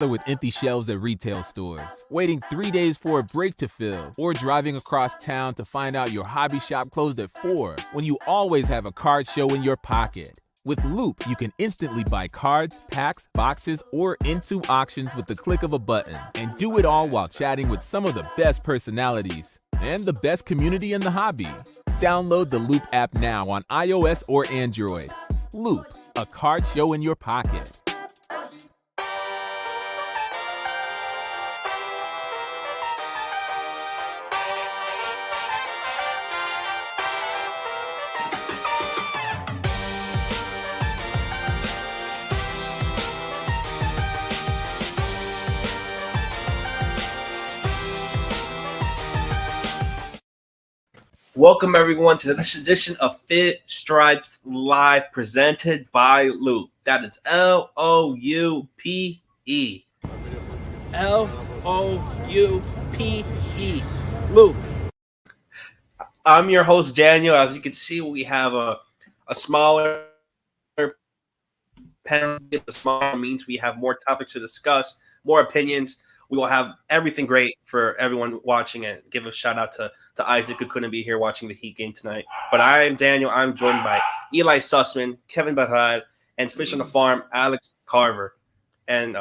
with empty shelves at retail stores, waiting 3 days for a break to fill, or driving across town to find out your hobby shop closed at 4 when you always have a card show in your pocket. With Loop, you can instantly buy cards, packs, boxes, or into auctions with the click of a button, and do it all while chatting with some of the best personalities and the best community in the hobby. Download the Loop app now on iOS or Android. Loop, a card show in your pocket. Welcome, everyone, to this edition of Fit Stripes Live, presented by Loop. That is L-O-U-P-E. L-O-U-P-E. Loop. I'm your host, Daniel. As you can see, we have a smaller panel. The smaller means we have more topics to discuss, more opinions. We will have everything great for everyone watching, and give a shout out to Isaac, who couldn't be here watching the Heat game tonight. But I am Daniel. I'm joined by Eli Sussman, Kevin Barrad, and Fish on the Farm, Alex Carver. And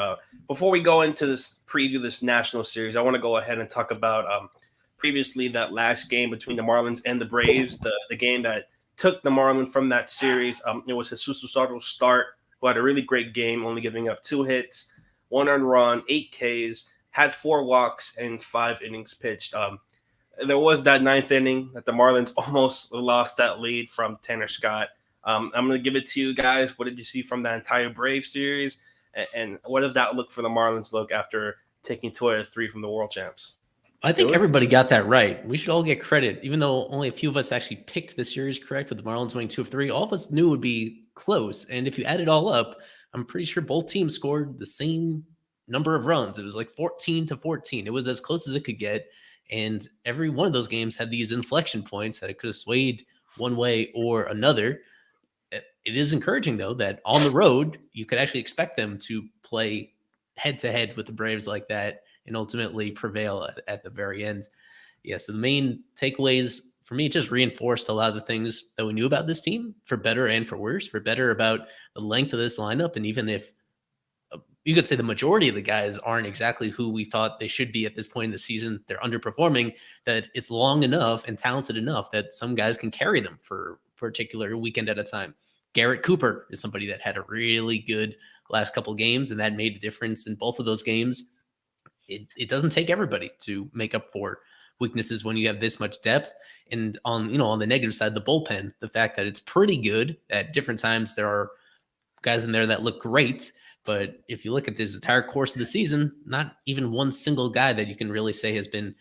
before we go into this preview, this national series, I want to go ahead and talk about previously that last game between the Marlins and the Braves, the game that took the Marlins from that series. It was Jesus Luzardo's start, who had a really great game, only giving up 2 hits, 1 earned run, 8 Ks, had 4 walks and 5 innings pitched. There was that 9th inning that the Marlins almost lost that lead from Tanner Scott. I'm going to give it to you guys. What did you see from that entire Braves series? And what did that look for the Marlins look after taking 2 out of 3 from the world champs? I think everybody got that right. We should all get credit, even though only a few of us actually picked the series correct with the Marlins winning 2 of 3. All of us knew it would be close. And if you add it all up, I'm pretty sure both teams scored the same number of runs. It was like 14-14. It was as close as it could get. And every one of those games had these inflection points that it could have swayed one way or another. It is encouraging, though, that on the road, you could actually expect them to play head-to-head with the Braves like that and ultimately prevail at the very end. Yeah, so the main takeaways for me, it just reinforced a lot of the things that we knew about this team, for better and for worse. For better about the length of this lineup, and even if you could say the majority of the guys aren't exactly who we thought they should be at this point in the season, they're underperforming, that it's long enough and talented enough that some guys can carry them for a particular weekend at a time. Garrett Cooper is somebody that had a really good last couple of games, and that made a difference in both of those games. It doesn't take everybody to make up for weaknesses when you have this much depth. And on the negative side, the bullpen, the fact that it's pretty good at different times, there are guys in there that look great. But if you look at this entire course of the season, not even one single guy that you can really say has been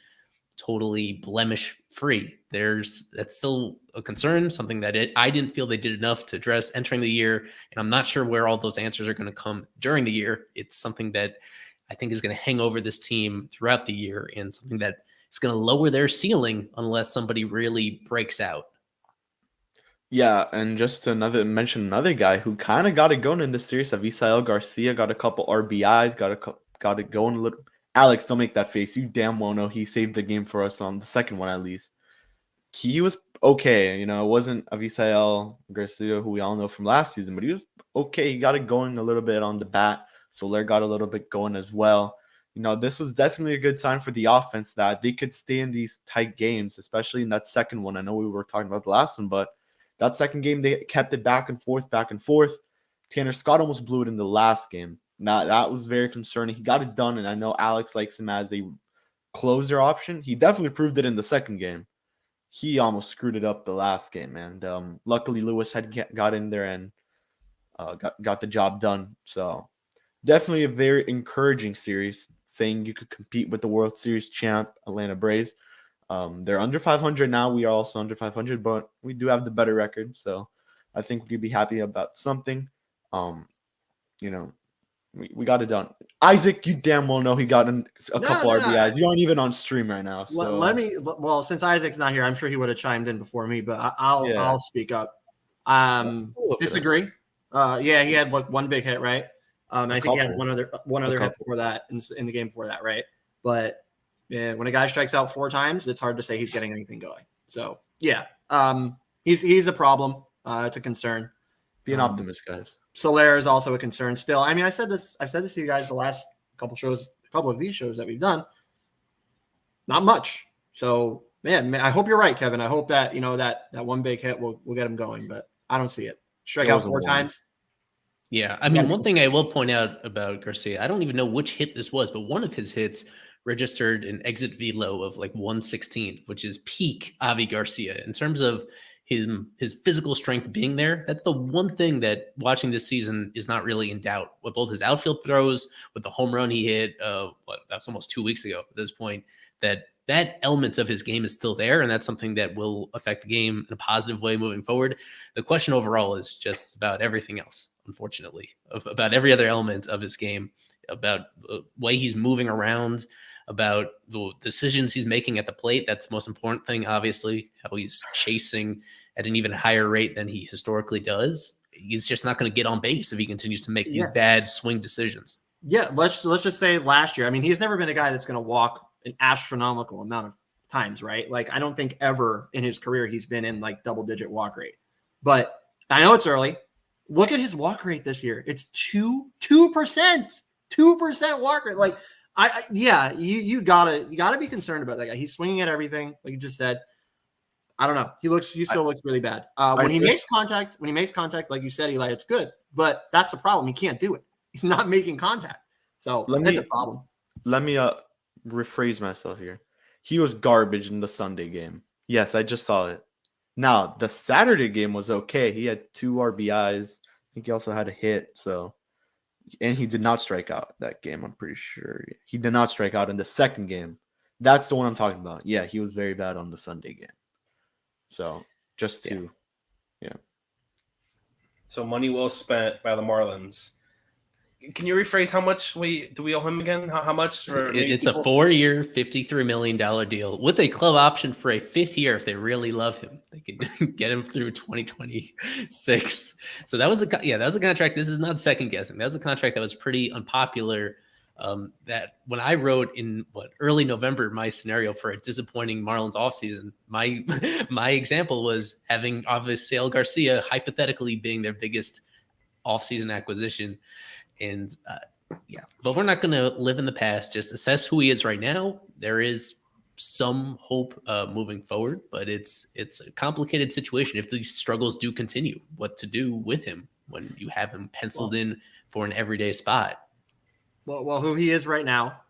totally blemish free. That's still a concern, something that I didn't feel they did enough to address entering the year. And I'm not sure where all those answers are going to come during the year. It's something that I think is going to hang over this team throughout the year, and something that is going to lower their ceiling unless somebody really breaks out. Yeah, and just to mention another guy who kind of got it going in this series, Avisail Garcia got a couple RBIs, got it going a little. Alex, don't make that face. You damn well know he saved the game for us on the second one at least. He was okay. It wasn't Avisail Garcia, who we all know from last season, but he was okay. He got it going a little bit on the bat. Soler got a little bit going as well. This was definitely a good sign for the offense that they could stay in these tight games, especially in that second one. I know we were talking about the last one, but that second game, they kept it back and forth. Tanner Scott almost blew it in the last game. Now, that was very concerning. He got it done, and I know Alex likes him as a closer option. He definitely proved it in the second game. He almost screwed it up the last game, and luckily Lewis had got in there and got the job done. So definitely a very encouraging series, saying you could compete with the World Series champ Atlanta Braves. They're under 500 now. We are also under 500, but we do have the better record. So I think we could be happy about something. We got it done. Isaac, you damn well know he got a couple RBIs. You aren't even on stream right now. So since Isaac's not here, I'm sure he would have chimed in before me, but I'll speak up. Disagree. He had one big hit, right? I think he had one other hit before that in the game before that, right? But yeah, when a guy strikes out 4 times, it's hard to say he's getting anything going. So yeah, he's a problem. It's a concern. Be an optimist, guys. Soler is also a concern still. I mean, I've said this to you guys the last couple of these shows that we've done. Not much. So man, I hope you're right, Kevin. I hope that that one big hit will get him going, but I don't see it. Strike out 4 times. Yeah, I mean, one thing I will point out about Garcia, I don't even know which hit this was, but one of his hits registered an exit velo of like 116, which is peak Avi Garcia in terms of his physical strength being there. That's the one thing that watching this season is not really in doubt. With both his outfield throws, with the home run he hit, that's almost 2 weeks ago at this point, that element of his game is still there, and that's something that will affect the game in a positive way moving forward. The question overall is just about everything else, unfortunately, about every other element of his game, about the way he's moving around, about the decisions he's making at the plate. That's the most important thing, obviously, how he's chasing at an even higher rate than he historically does. He's just not going to get on base if he continues to make these bad swing decisions. Yeah, let's just say last year. I mean, he's never been a guy that's going to walk an astronomical amount of times, right? Like, I don't think ever in his career he's been in like double-digit walk rate. But I know it's early. Look at his walk rate this year. It's 2%. 2% walk rate. Like, you gotta be concerned about that guy. He's swinging at everything, like you just said. I don't know. He still looks really bad. When he makes contact, like you said, Eli, it's good. But that's the problem. He can't do it. He's not making contact. So that's a problem. Let me rephrase myself here. He was garbage in the Sunday game. Yes, I just saw it. Now the Saturday game was okay. He had 2 RBIs. I think he also had a hit. So. And he did not strike out that game, I'm pretty sure. He did not strike out in the second game. That's the one I'm talking about. Yeah, he was very bad on the Sunday game. So, just to, yeah. So, money well spent by the Marlins. Can you rephrase how much do we owe him again? How much for? It's a 4-year, $53 million deal with a club option for a 5th year if they really love him. They could get him through 2026. So that was a contract. This is not second guessing. That was a contract that was pretty unpopular. That when I wrote in early November my scenario for a disappointing Marlins offseason, my example was having Avisail Garcia hypothetically being their biggest offseason acquisition. And but we're not going to live in the past. Just assess who he is right now. There is some hope moving forward, but it's a complicated situation if these struggles do continue. What to do with him when you have him penciled in for an everyday spot? Well, who he is right now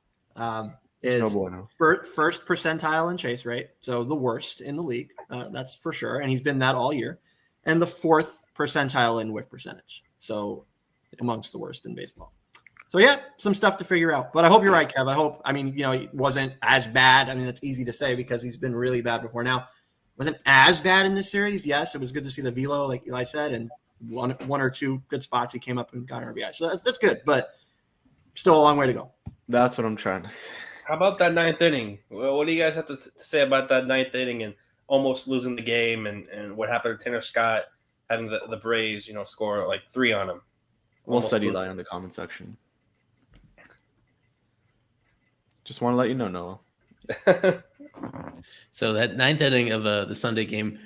is first percentile in chase rate, so the worst in the league. That's for sure, and he's been that all year. And the 4th percentile in whiff percentage. So amongst the worst in baseball. So yeah, some stuff to figure out. But I hope you're right, Kev. It wasn't as bad. I mean, it's easy to say because he's been really bad before now. It wasn't as bad in this series. Yes, it was good to see the velo, like Eli said, and one or 2 good spots he came up and got an RBI. So that's good, but still a long way to go. That's what I'm trying to say. How about that 9th inning? Well, what do you guys have to say about that 9th inning and almost losing the game and what happened to Tanner Scott having the Braves, score like 3 on him? We'll set Eli in the comment section. Just want to let you know, Noah. So that 9th inning of the Sunday game,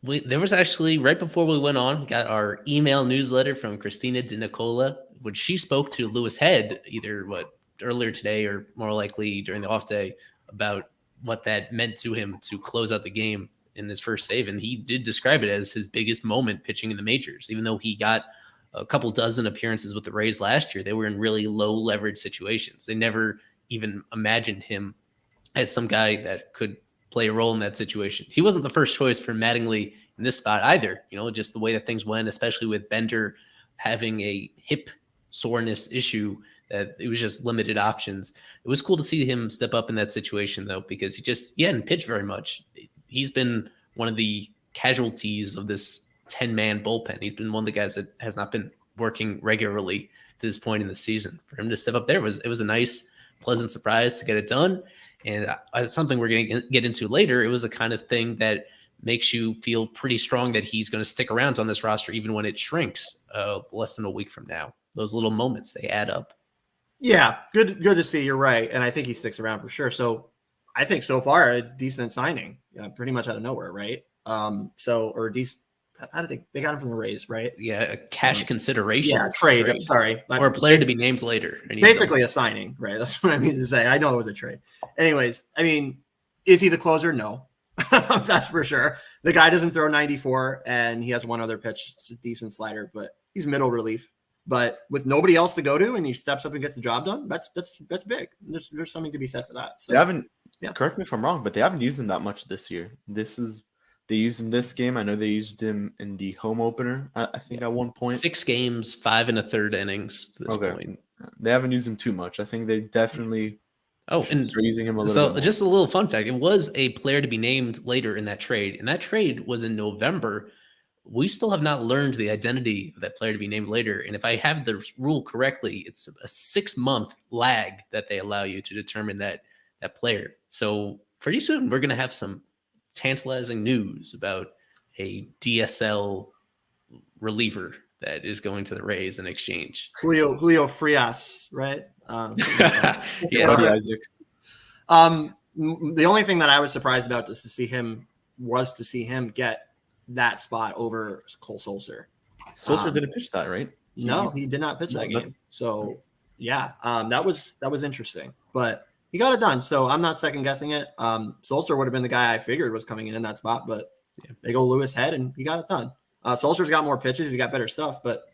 there was actually, right before we went on, got our email newsletter from Christina De Nicola, which she spoke to Lewis Head either earlier today or more likely during the off day about what that meant to him to close out the game in his first save. And he did describe it as his biggest moment pitching in the majors, even though he got a couple dozen appearances with the Rays last year. They were in really low leverage situations. They never even imagined him as some guy that could play a role in that situation. He wasn't the first choice for Mattingly in this spot either. Just the way that things went, especially with Bender having a hip soreness issue, that it was just limited options. It was cool to see him step up in that situation though, because he hadn't pitched very much. He's been one of the casualties of this 10-man bullpen. He's been one of the guys that has not been working regularly to this point in the season. For him to step up there it was a nice, pleasant surprise to get it done. And something we're going to get into later, it was a kind of thing that makes you feel pretty strong that he's going to stick around on this roster even when it shrinks less than a week from now. those little moments, they add up. Yeah, good to see. You're right, and I think he sticks around for sure. So I think so far a decent signing, pretty much out of nowhere, right? Or decent. How did they got him from the Rays, right? Yeah, a cash consideration. Yeah, trade. I'm sorry, or a player to be named later. Basically a signing, right? That's what I mean to say. I know it was a trade. Anyways, I mean, is he the closer? No, that's for sure. The guy doesn't throw 94, and he has one other pitch. It's a decent slider, but he's middle relief. But with nobody else to go to, and he steps up and gets the job done, that's big. There's something to be said for that. So they haven't. Yeah. Correct me if I'm wrong, but they haven't used him that much this year. They used him this game. I know they used him in the home opener. I think at one point 6 games, 5 1/3 innings to this point. They haven't used him too much. I think they definitely. And start using him a little bit more. Just a little fun fact: it was a player to be named later in that trade, and that trade was in November. We still have not learned the identity of that player to be named later. And if I have the rule correctly, it's a 6-month lag that they allow you to determine that player. So pretty soon we're going to have some tantalizing news about a DSL reliever that is going to the Rays in exchange. Julio Frias, right? Yeah. Isaac. The only thing that I was surprised about was to see him get that spot over Cole Sulser. Sulser didn't pitch that, right? No, he did not pitch that game. So yeah, that was interesting, but he got it done. So I'm not second guessing it. Sulser would have been the guy I figured was coming in that spot, but they go Lewis head and he got it done. Sulser's got more pitches, he's got better stuff, but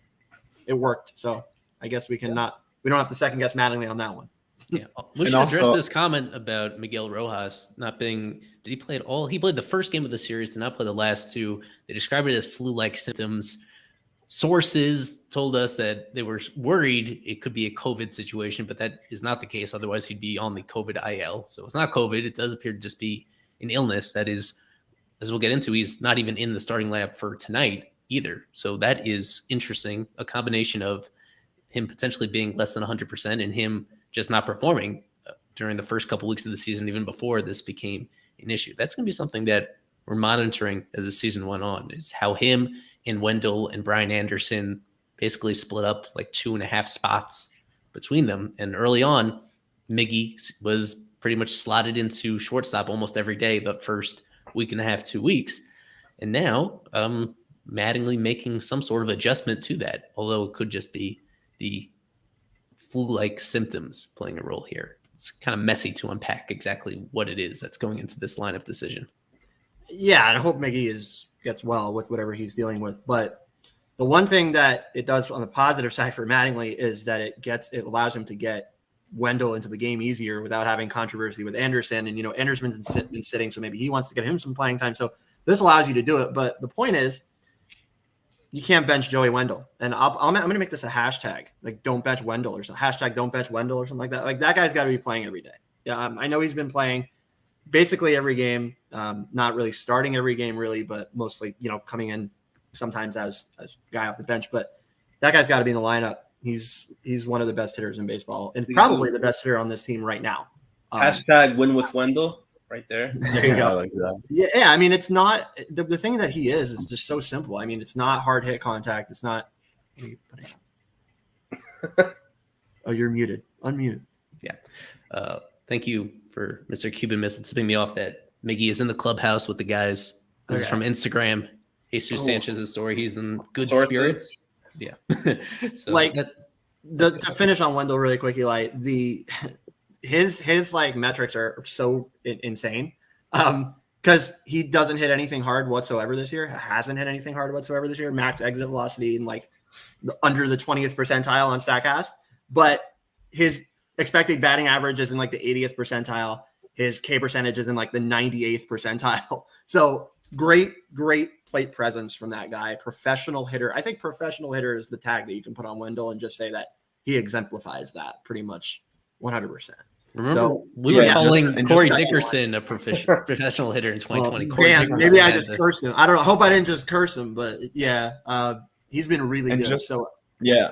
it worked. So I guess we don't have to second guess Mattingly on that one. Yeah, we should address this comment about Miguel Rojas not being. Did he play at all? He played the first game of the series, did not play the last 2. They described it as flu-like symptoms. Sources told us that they were worried it could be a COVID situation, but that is not the case. Otherwise, he'd be on the COVID IL. So it's not COVID. It does appear to just be an illness that is, as we'll get into, he's not even in the starting lineup for tonight either. So that is interesting. A combination of him potentially being less than 100% and him just not performing during the first couple weeks of the season, even before this became an issue. That's going to be something that we're monitoring as the season went on, is how him and Wendell and Brian Anderson basically split up like 2.5 spots between them. And early on, Miggy was pretty much slotted into shortstop almost every day the first week and a half, 2 weeks. And now Mattingly making some sort of adjustment to that, although it could just be the flu-like symptoms playing a role here. It's kind of messy to unpack exactly what it is that's going into this lineup decision. Yeah, I hope Miggy gets well with whatever he's dealing with. But the one thing that it does on the positive side for Mattingly is that it allows him to get Wendell into the game easier without having controversy with Anderson. And, Anderson's been sitting, so maybe he wants to get him some playing time. So this allows you to do it. But the point is, you can't bench Joey Wendell. And I'm going to make this a hashtag, like don't bench Wendell or something. Hashtag don't bench Wendell or something like that. Like that guy's got to be playing every day. Yeah, I know he's been playing basically every game, not really starting every game really, but mostly, coming in sometimes as a guy off the bench. But that guy's got to be in the lineup. He's one of the best hitters in baseball and probably the best hitter on this team right now. Hashtag win with Wendell. Right there. There you go. I like that. Yeah. I mean, it's not the thing that he is just so simple. I mean, it's not hard hit contact. It's not. Oh, you're muted. Unmute. Yeah. Thank you for Mr. Cuban Missile tipping me off that Miggy is in the clubhouse with the guys. This is from Instagram. Jesus Sanchez's story. He's in good spirits. Yeah. So to finish on Wendell really quickly, like his like metrics are so insane because he doesn't hit anything hard whatsoever this year. Hasn't hit anything hard whatsoever this year. Max exit velocity and like under the 20th percentile on Statcast, but his expected batting average is in like the 80th percentile. His K percentage is in like the 98th percentile. So great plate presence from that guy. Professional hitter. I think professional hitter is the tag that you can put on Wendell and just say that he exemplifies that pretty much 100%. Remember, we were calling Corey Dickerson a professional hitter in 2020. Damn, maybe I just cursed him. I don't know. I hope I didn't just curse him, but he's been really good. So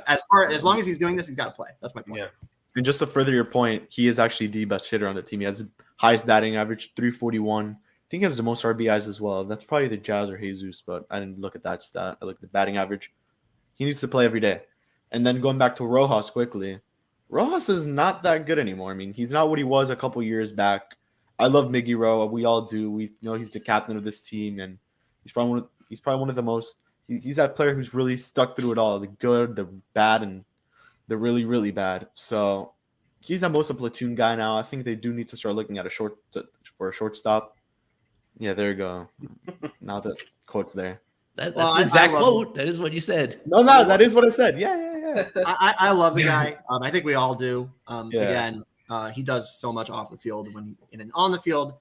as long as he's doing this, he's got to play. That's my point. Yeah. And just to further your point, he is actually the best hitter on the team. He has the highest batting average, 341. I think he has the most RBIs as well. That's probably the Jazz or Jesus, but I didn't look at that stat. I looked at the batting average. He needs to play every day. And then going back to Rojas quickly, Rojas is not that good anymore. I mean, he's not what he was a couple years back. I love Miggy Roa. We all do. We know he's the captain of this team, and he's probably one of the most. He's that player who's really stuck through it all, the good, the bad, and the really, really bad. So he's at most a platoon guy now. I think they do need to start looking at a shortstop. Yeah, there you go. Now the quote's there. That's the exact quote. That is what you said. No, that is what I said. Yeah. I love the guy. I think we all do. Again, he does so much off the field and on the field.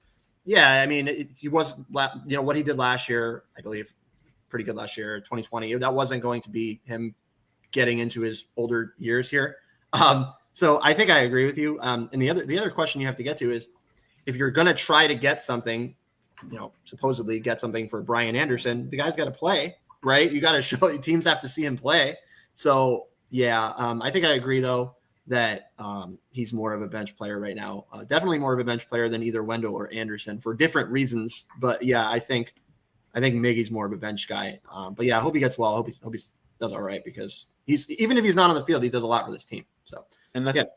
Yeah, I mean, he was, what he did last year, I believe, pretty good last year, 2020. That wasn't going to be him getting into his older years here. So I think I agree with you. And the other question you have to get to is, if you're going to try to get something, supposedly get something for Brian Anderson, the guy's got to play, right? You got to show, teams have to see him play. So yeah, I think I agree though that he's more of a bench player right now. Definitely more of a bench player than either Wendell or Anderson for different reasons. But yeah, I think Miggy's more of a bench guy. But yeah, I hope he gets well. I hope he does all right, because even if he's not on the field, he does a lot for this team. So I think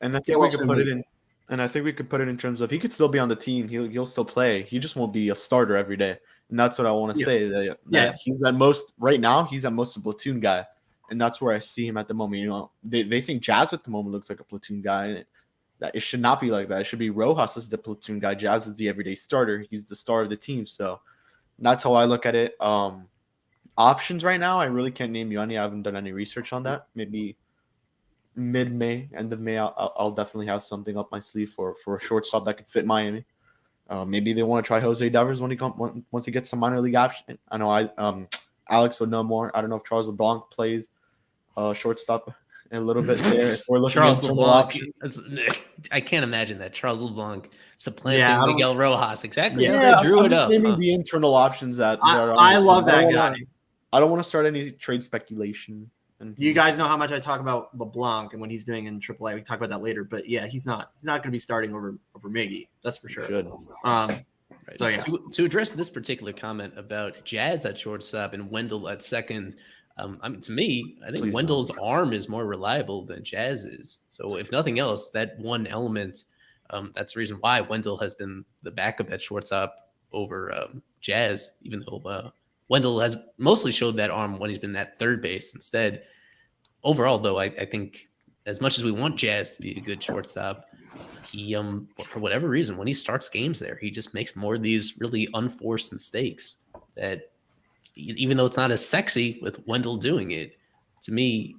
we could put it in. And I think we could put it in terms of he could still be on the team. He'll still play. He just won't be a starter every day. And that's what I want to say. That he's at most right now. He's at most a platoon guy, and that's where I see him at the moment. They think Jazz at the moment looks like a platoon guy, and that it should not be like that. It should be Rojas is the platoon guy. Jazz is the everyday starter. He's the star of the team. So that's how I look at it. Options right now, I really can't name you any. I haven't done any research on that. Maybe mid-May, end of May, I'll definitely have something up my sleeve for a shortstop that could fit Miami. Maybe they want to try Jose Devers once he gets some minor league action. I know Alex would know more. I don't know if Charles LeBlanc plays shortstop a little bit there. If we're looking Charles at LeBlanc. I can't imagine that Charles LeBlanc supplanting Miguel Rojas. Exactly. Yeah, They drew I'm it just up. naming the internal options that are on I the love team. that guy. I don't want to start any trade speculation. You guys know how much I talk about LeBlanc and what he's doing in AAA. We can talk about that later. But yeah, he's not going to be starting over Miggy. That's for sure. Good. Right. So yeah. To address this particular comment about Jazz at shortstop and Wendell at second, to me, I think Wendell's arm is more reliable than Jazz is. So if nothing else, that one element, that's the reason why Wendell has been the backup at shortstop over Jazz, even though Wendell has mostly showed that arm when he's been at third base instead. Overall, though, I think as much as we want Jazz to be a good shortstop, he, for whatever reason, when he starts games there, he just makes more of these really unforced mistakes that, even though it's not as sexy with Wendell doing it, to me,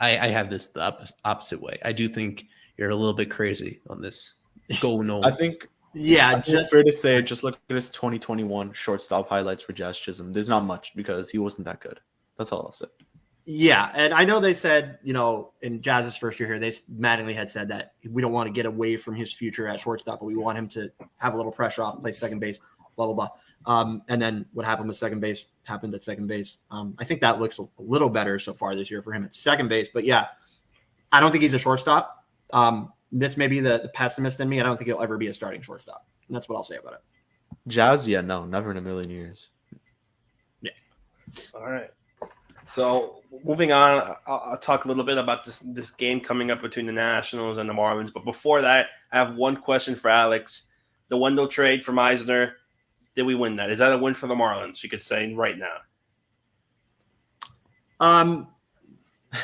I have this the opposite way. I do think you're a little bit crazy on this. Go no. I think it's fair to say, just look at his 2021 shortstop highlights for Jazz Chisholm. There's not much because he wasn't that good. That's all I'll say. Yeah, and I know they said, in Jazz's first year here, Mattingly had said that we don't want to get away from his future at shortstop, but we want him to have a little pressure off, play second base, blah, blah, blah. And then what happened with second base happened at second base. I think that looks a little better so far this year for him at second base. But yeah, I don't think he's a shortstop. This may be the pessimist in me. I don't think he'll ever be a starting shortstop. And that's what I'll say about it. Jazz, no, never in a million years. Yeah. All right. So moving on, I'll talk a little bit about this game coming up between the Nationals and the Marlins. But before that, I have one question for Alex. The Wendell trade from Eisner, did we win that? Is that a win for the Marlins, you could say right now?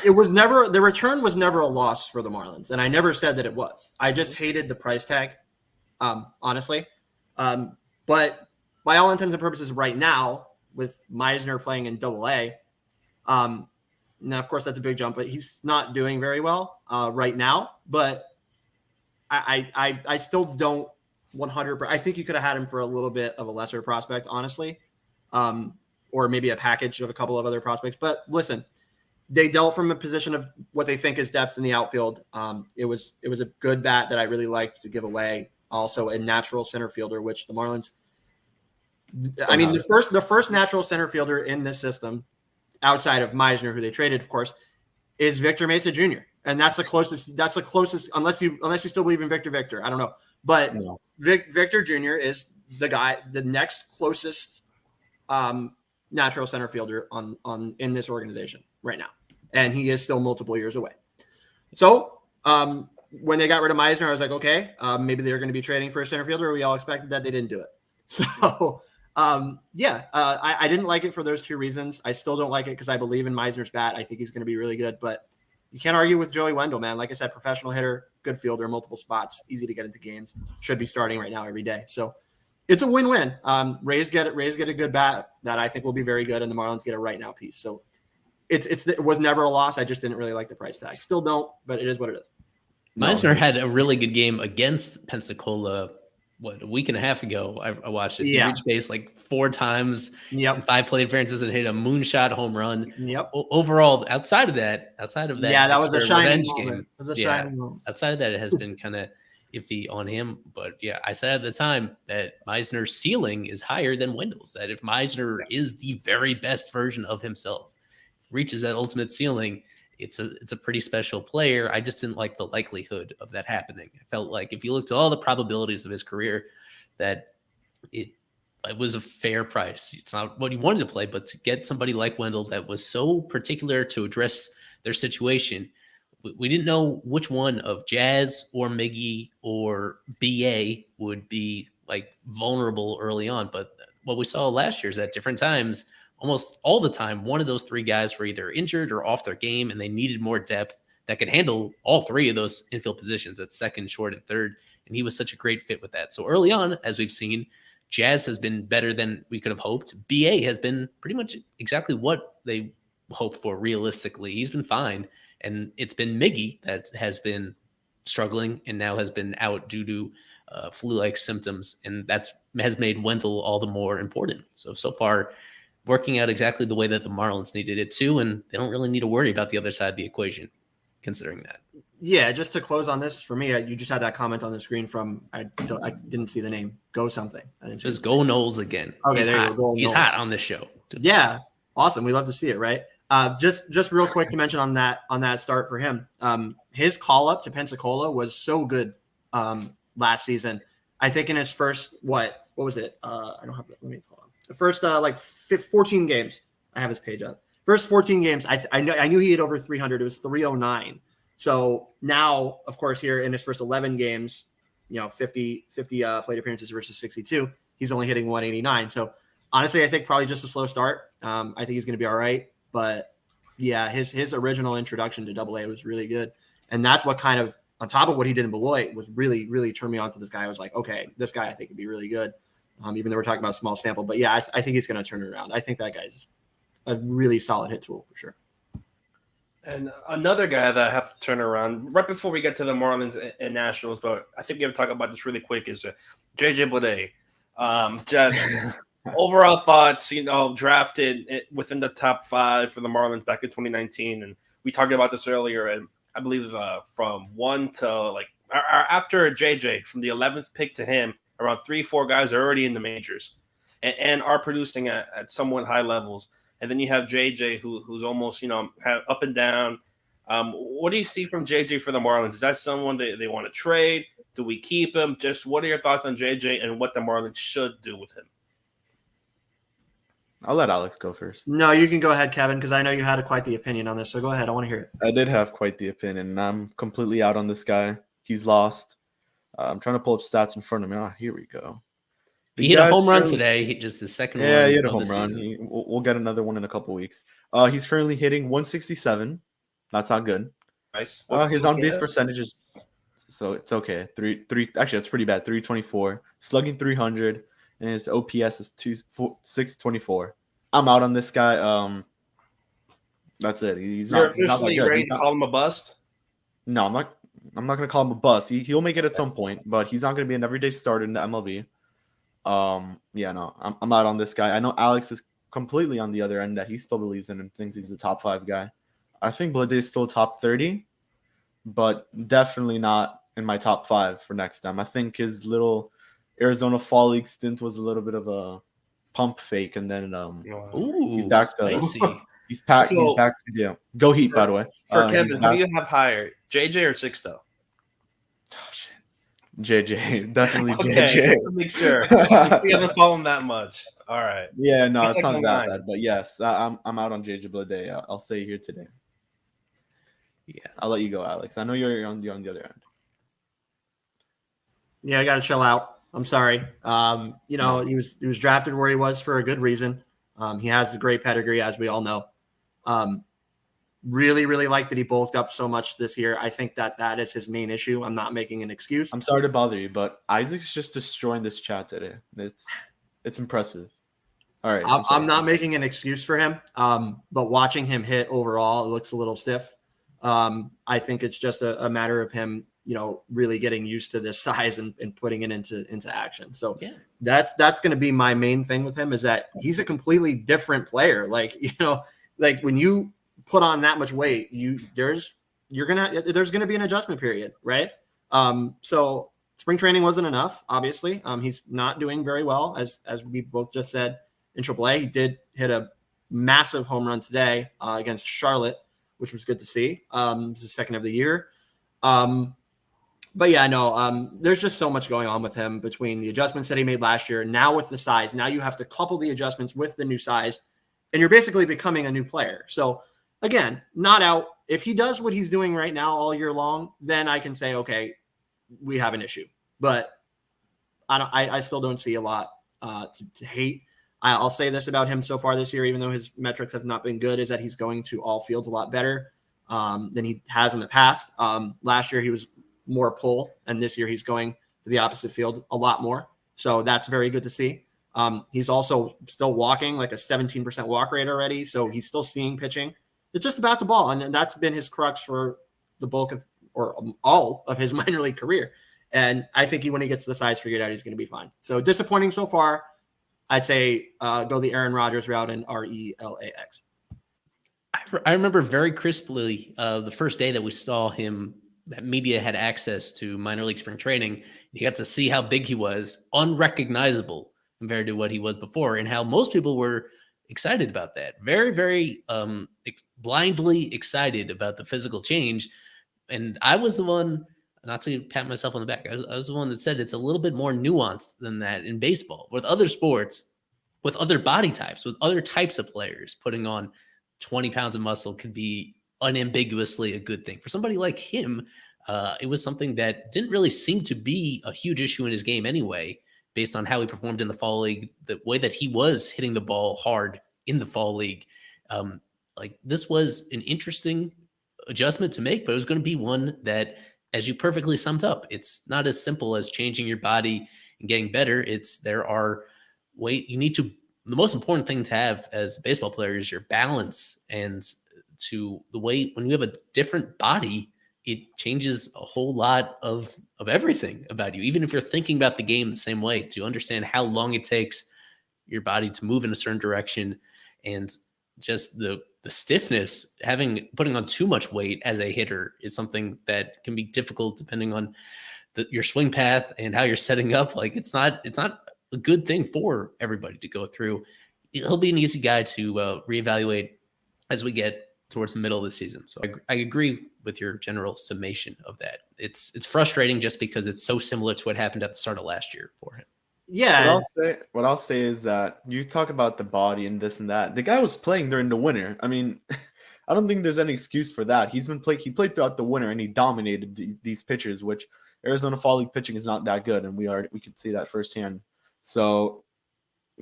It was never – the return was never a loss for the Marlins, and I never said that it was. I just hated the price tag, honestly. But by all intents and purposes right now, with Meisner playing in Double-A, now, of course, that's a big jump, but he's not doing very well right now. But I still don't 100%. I think you could have had him for a little bit of a lesser prospect, honestly, or maybe a package of a couple of other prospects. But listen, they dealt from a position of what they think is depth in the outfield. It was a good bat that I really liked to give away. Also, a natural center fielder, which the Marlins. I mean, the first natural center fielder in this system, outside of Meisner, who they traded, of course, is Victor Mesa Jr. And that's the closest. That's the closest, unless you still believe in Victor. I don't know, but no. Victor Jr. is the next closest natural center fielder in this organization right now. and he is still multiple years away. So when they got rid of Meisner, I was like, okay, maybe they're going to be trading for a center fielder. We all expected that. They didn't do it. So, I didn't like it for those two reasons. I still don't like it because I believe in Meisner's bat. I think he's going to be really good, but you can't argue with Joey Wendell, man. Like I said, professional hitter, good fielder, multiple spots, easy to get into games, should be starting right now every day. So it's a win-win. Rays get a good bat that I think will be very good, and the Marlins get a right now piece. So it was never a loss. I just didn't really like the price tag. Still don't, but it is what it is. Meisner had a really good game against Pensacola, a week and a half ago. I watched it. Yeah. He reached base like 4 times, Yep. 5 plate appearances, and hit a moonshot home run. Yep. Overall, outside of that, yeah, that was a shining revenge moment. game. It was a shining moment. Outside of that, it has been kind of iffy on him. But yeah, I said at the time that Meisner's ceiling is higher than Wendell's. That if Meisner is the very best version of himself, reaches that ultimate ceiling, it's a pretty special player. I just didn't like the likelihood of that happening. I felt like if you looked at all the probabilities of his career, that it was a fair price. It's not what he wanted to play, but to get somebody like Wendell that was so particular to address their situation, we didn't know which one of Jazz or Miggy or BA would be like vulnerable early on. But what we saw last year is at different times, almost all the time, one of those 3 guys were either injured or off their game, and they needed more depth that could handle all 3 of those infield positions at second, short, and third. And he was such a great fit with that. So early on, as we've seen, Jazz has been better than we could have hoped. BA has been pretty much exactly what they hoped for realistically. He's been fine. And it's been Miggy that has been struggling and now has been out due to flu-like symptoms. And that has made Wendell all the more important. So far, working out exactly the way that the Marlins needed it too, and they don't really need to worry about the other side of the equation, considering that. Yeah, just to close on this, for me, you just had that comment on the screen from, I didn't see the name, Go Something. I didn't Just Go Knowles again. Okay, He's there hot. you go. He's hot on this show. Yeah, awesome. We love to see it, right? Just real quick to mention on that start for him, his call up to Pensacola was so good last season. I think in his first what was it? I don't have. Let me call him. The first 14 games. I have his page up. First 14 games. I knew he had over 300. It was 309. So now, of course, here in his first 11 games, 50 plate appearances versus 62. He's only hitting 189. So honestly, I think probably just a slow start. I think he's going to be all right. But yeah, his original introduction to AA was really good. And that's what kind of, on top of what he did in Beloit, was really, really turned me on to this guy. I was like, okay, this guy I think could be really good. Even though we're talking about a small sample. But yeah, I think he's going to turn it around. I think that guy's a really solid hit tool for sure. And another guy that I have to turn around right before we get to the Marlins and Nationals, but I think we have to talk about this really quick, is JJ Bleday. Just overall thoughts, drafted within the top 5 for the Marlins back in 2019. And we talked about this earlier, and I believe from 1 to after JJ, from the 11th pick to him, around 3-4 guys are already in the majors and are producing at somewhat high levels. And then you have JJ, who's almost, up and down. What do you see from JJ for the Marlins? Is that someone they want to trade? Do we keep him? Just what are your thoughts on JJ and what the Marlins should do with him? I'll let Alex go first. No, you can go ahead, Kevin, because I know you had quite the opinion on this. So go ahead. I want to hear it. I did have quite the opinion, and I'm completely out on this guy. He's lost. I'm trying to pull up stats in front of me. Oh, here we go. He hit a home run today. He just his second one. Yeah, he hit a home run. We'll get another one in a couple weeks. He's currently hitting 167. That's not good. Nice. His on base percentage is so it's okay. Three. Actually, that's pretty bad. 324. Slugging 300, and his OPS is 624. I'm out on this guy. That's it. You're officially ready to call him a bust? No, I'm not. I'm not going to call him a bust. He'll make it at some point, but he's not going to be an everyday starter in the MLB. Yeah, no, I'm out on this guy. I know Alex is completely on the other end, that he still believes in and thinks he's a top 5 guy. I think Bleday is still top 30, but definitely not in my top 5 for next time. I think his little Arizona Fall League stint was a little bit of a pump fake, and then he's back spicy. to he's back to go Heat, by the way. For Kevin, who do you have higher, JJ or Sixto? JJ, definitely okay, JJ. To make sure. We haven't followed him that much. All right. Yeah, no, He's it's not that line. bad. But yes, I'm out on JJ Bleday. I'll say it here today. Yeah. I'll let you go, Alex. I know you're on the other end. Yeah, I got to chill out. I'm sorry. He was drafted where he was for a good reason. He has a great pedigree, as we all know. Really, really like that he bulked up so much this year. I think that is his main issue. I'm not making an excuse. I'm sorry to bother you, but Isaac's just destroying this chat today. It's impressive. All right. I'm not making an excuse for him, but watching him hit overall, it looks a little stiff. I think it's just a matter of him, really getting used to this size and putting it into action. So that's going to be my main thing with him, is that he's a completely different player. Like when you put on that much weight, there's going to be an adjustment period, right? So spring training wasn't enough, obviously. He's not doing very well, as we both just said, in AAA. He did hit a massive home run today against Charlotte, which was good to see. It's the second of the year. But yeah, no, there's just so much going on with him between the adjustments that he made last year. Now with the size, now you have to couple the adjustments with the new size, and you're basically becoming a new player. So again, not out. If he does what he's doing right now all year long, then I can say, okay, we have an issue. But I still don't see a lot to hate. I'll say this about him so far this year, even though his metrics have not been good, is that he's going to all fields a lot better than he has in the past. Last year he was more pull, and this year he's going to the opposite field a lot more. So that's very good to see. He's also still walking like a 17% walk rate already. So he's still seeing pitching. It's just about the ball. And that's been his crux for the bulk of, or all of his minor league career. And I think when he gets the size figured out, he's going to be fine. So disappointing so far. I'd say go the Aaron Rodgers route and RELAX. I remember very crisply the first day that we saw him, that media had access to minor league spring training. You got to see how big he was, unrecognizable compared to what he was before, and how most people were excited about that. Very, very blindly excited about the physical change. And I was the one, not to pat myself on the back, I was the one that said it's a little bit more nuanced than that in baseball. With other sports, with other body types, with other types of players, putting on 20 pounds of muscle could be unambiguously a good thing. For somebody like him, it was something that didn't really seem to be a huge issue in his game anyway, based on how he performed in the fall league, the way that he was hitting the ball hard in the fall league. Like, this was an interesting adjustment to make, but it was going to be one that, as you perfectly summed up, it's not as simple as changing your body and getting better. The most important thing to have as a baseball player is your balance, and to the way when you have a different body, it changes a whole lot of everything about you. Even if you're thinking about the game the same way, to understand how long it takes your body to move in a certain direction, and just the stiffness, putting on too much weight as a hitter is something that can be difficult depending on your swing path and how you're setting up. Like, it's not a good thing for everybody to go through. He'll be an easy guy to reevaluate as we get towards the middle of the season. So I agree with your general summation of that. It's frustrating just because it's so similar to what happened at the start of last year for him. Yeah. What I'll say is that you talk about the body and this and that. The guy was playing during the winter. I mean, I don't think there's any excuse for that. He played throughout the winter, and he dominated these pitchers, which Arizona Fall League pitching is not that good, and we could see that firsthand. So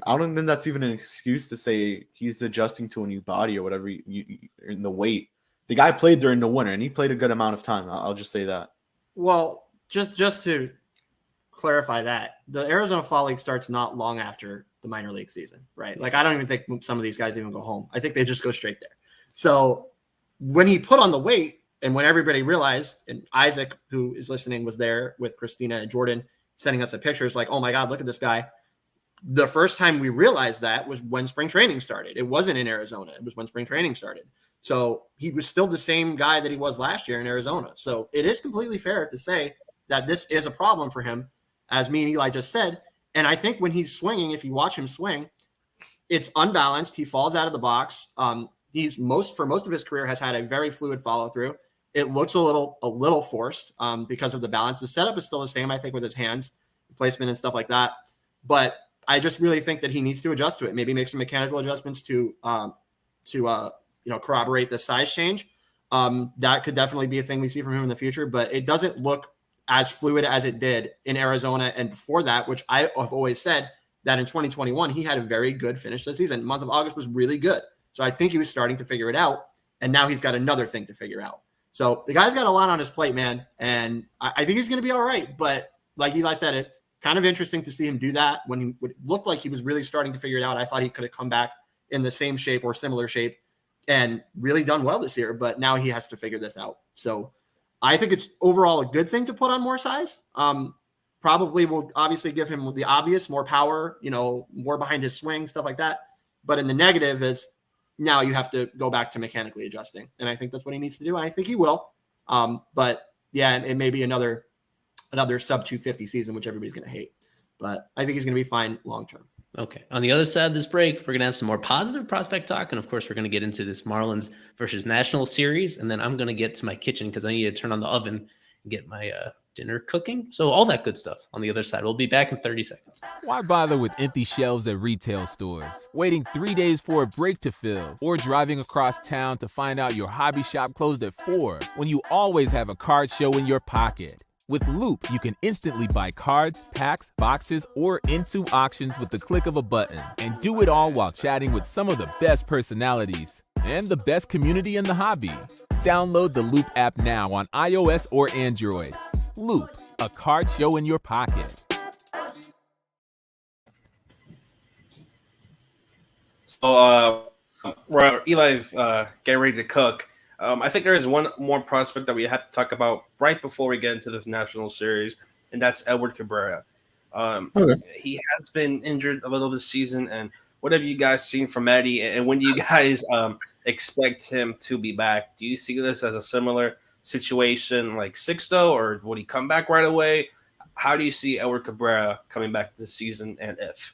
I don't think that's even an excuse to say he's adjusting to a new body or whatever in the weight. The guy played during the winter, and he played a good amount of time. I'll just say that. Well, just to clarify that, the Arizona Fall League starts not long after the minor league season, right? Like, I don't even think some of these guys even go home. I think they just go straight there. So when he put on the weight, and when everybody realized, and Isaac, who is listening, was there with Christina and Jordan sending us the pictures, like, oh my God, look at this guy. The first time we realized that was when spring training started. It wasn't in Arizona. It was when spring training started. So he was still the same guy that he was last year in Arizona. So it is completely fair to say that this is a problem for him, as me and Eli just said. And I think when he's swinging, if you watch him swing, it's unbalanced. He falls out of the box. For most of his career has had a very fluid follow through. It looks a little forced because of the balance. The setup is still the same, I think, with his hands, placement and stuff like that. But I just really think that he needs to adjust to it. Maybe make some mechanical adjustments to corroborate the size change. That could definitely be a thing we see from him in the future, but it doesn't look as fluid as it did in Arizona and before that, which I have always said that in 2021, he had a very good finish to the season. The month of August was really good. So I think he was starting to figure it out, and now he's got another thing to figure out. So the guy's got a lot on his plate, man, and I think he's going to be all right. But like Eli said, it kind of interesting to see him do that when it looked like he was really starting to figure it out. I thought he could have come back in the same shape or similar shape and really done well this year, but now he has to figure this out. So I think it's overall a good thing to put on more size. Probably will obviously give him the obvious, more power, more behind his swing, stuff like that. But in the negative is now you have to go back to mechanically adjusting. And I think that's what he needs to do. And I think he will. But yeah, it may be another sub 250 season, which everybody's going to hate. But I think he's going to be fine long-term. Okay. On the other side of this break, we're going to have some more positive prospect talk. And of course, we're going to get into this Marlins versus Nationals series. And then I'm going to get to my kitchen because I need to turn on the oven and get my dinner cooking. So all that good stuff on the other side. We'll be back in 30 seconds. Why bother with empty shelves at retail stores, waiting 3 days for a break to fill, or driving across town to find out your hobby shop closed at 4 when you always have a card show in your pocket? With Loop, you can instantly buy cards, packs, boxes, or into auctions with the click of a button, and do it all while chatting with some of the best personalities and the best community in the hobby. Download the Loop app now on iOS or Android. Loop, a card show in your pocket. So, Eli's getting ready to cook. I think there is one more prospect that we have to talk about right before we get into this national series, and that's Edward Cabrera. He has been injured a little this season, and what have you guys seen from Eddie, and when do you guys expect him to be back? Do you see this as a similar situation like Sixto, or would he come back right away? How do you see Edward Cabrera coming back this season, and if?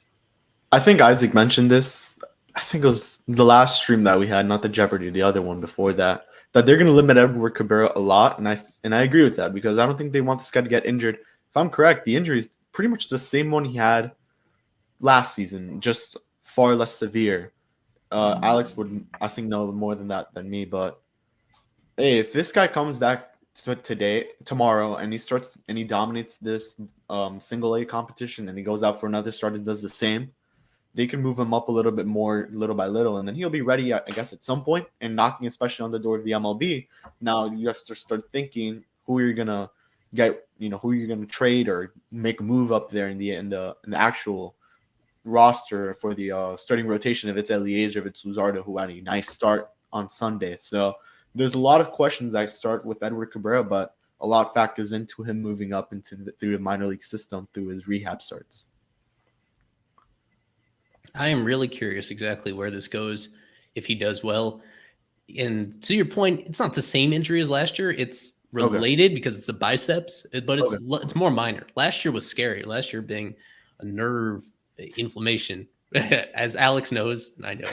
I think Isaac mentioned this. I think it was the last stream that we had, not the Jeopardy, the other one before that they're going to limit Edward Cabrera a lot, and I agree with that because I don't think they want this guy to get injured. If I'm correct, the injury is pretty much the same one he had last season, just far less severe. Alex would, I think, know more than that than me, but hey, if this guy comes back tomorrow, and he dominates this single A competition, and he goes out for another start and does the same, they can move him up a little bit more, little by little, and then he'll be ready, I guess, at some point and knocking, especially on the door of the MLB. Now you have to start thinking who you're gonna get, who you're gonna trade or make a move up there in the actual roster for the starting rotation. If it's Eliezer, if it's Luzardo, who had a nice start on Sunday. So there's a lot of questions that start with Edward Cabrera, but a lot factors into him moving up through the minor league system through his rehab starts. I am really curious exactly where this goes if he does well. And to your point, it's not the same injury as last year. It's related because it's the biceps, but it's more minor. Last year was scary. Last year being a nerve inflammation, as Alex knows, and I know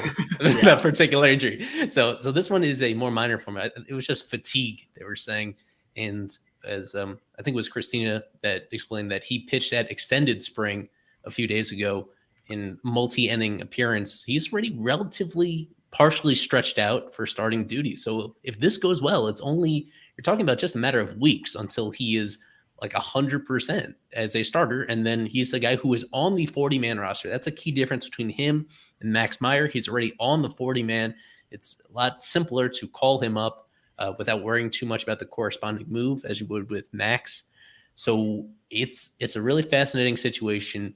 that particular injury. So this one is a more minor form. It was just fatigue, they were saying. And as I think it was Christina that explained that he pitched at extended spring a few days ago in multi-inning appearance. He's already relatively partially stretched out for starting duty. So if this goes well, you're talking about just a matter of weeks until he is like 100% as a starter. And then he's a guy who is on the 40-man roster. That's a key difference between him and Max Meyer. He's already on the 40-man. It's a lot simpler to call him up without worrying too much about the corresponding move as you would with Max. So it's a really fascinating situation.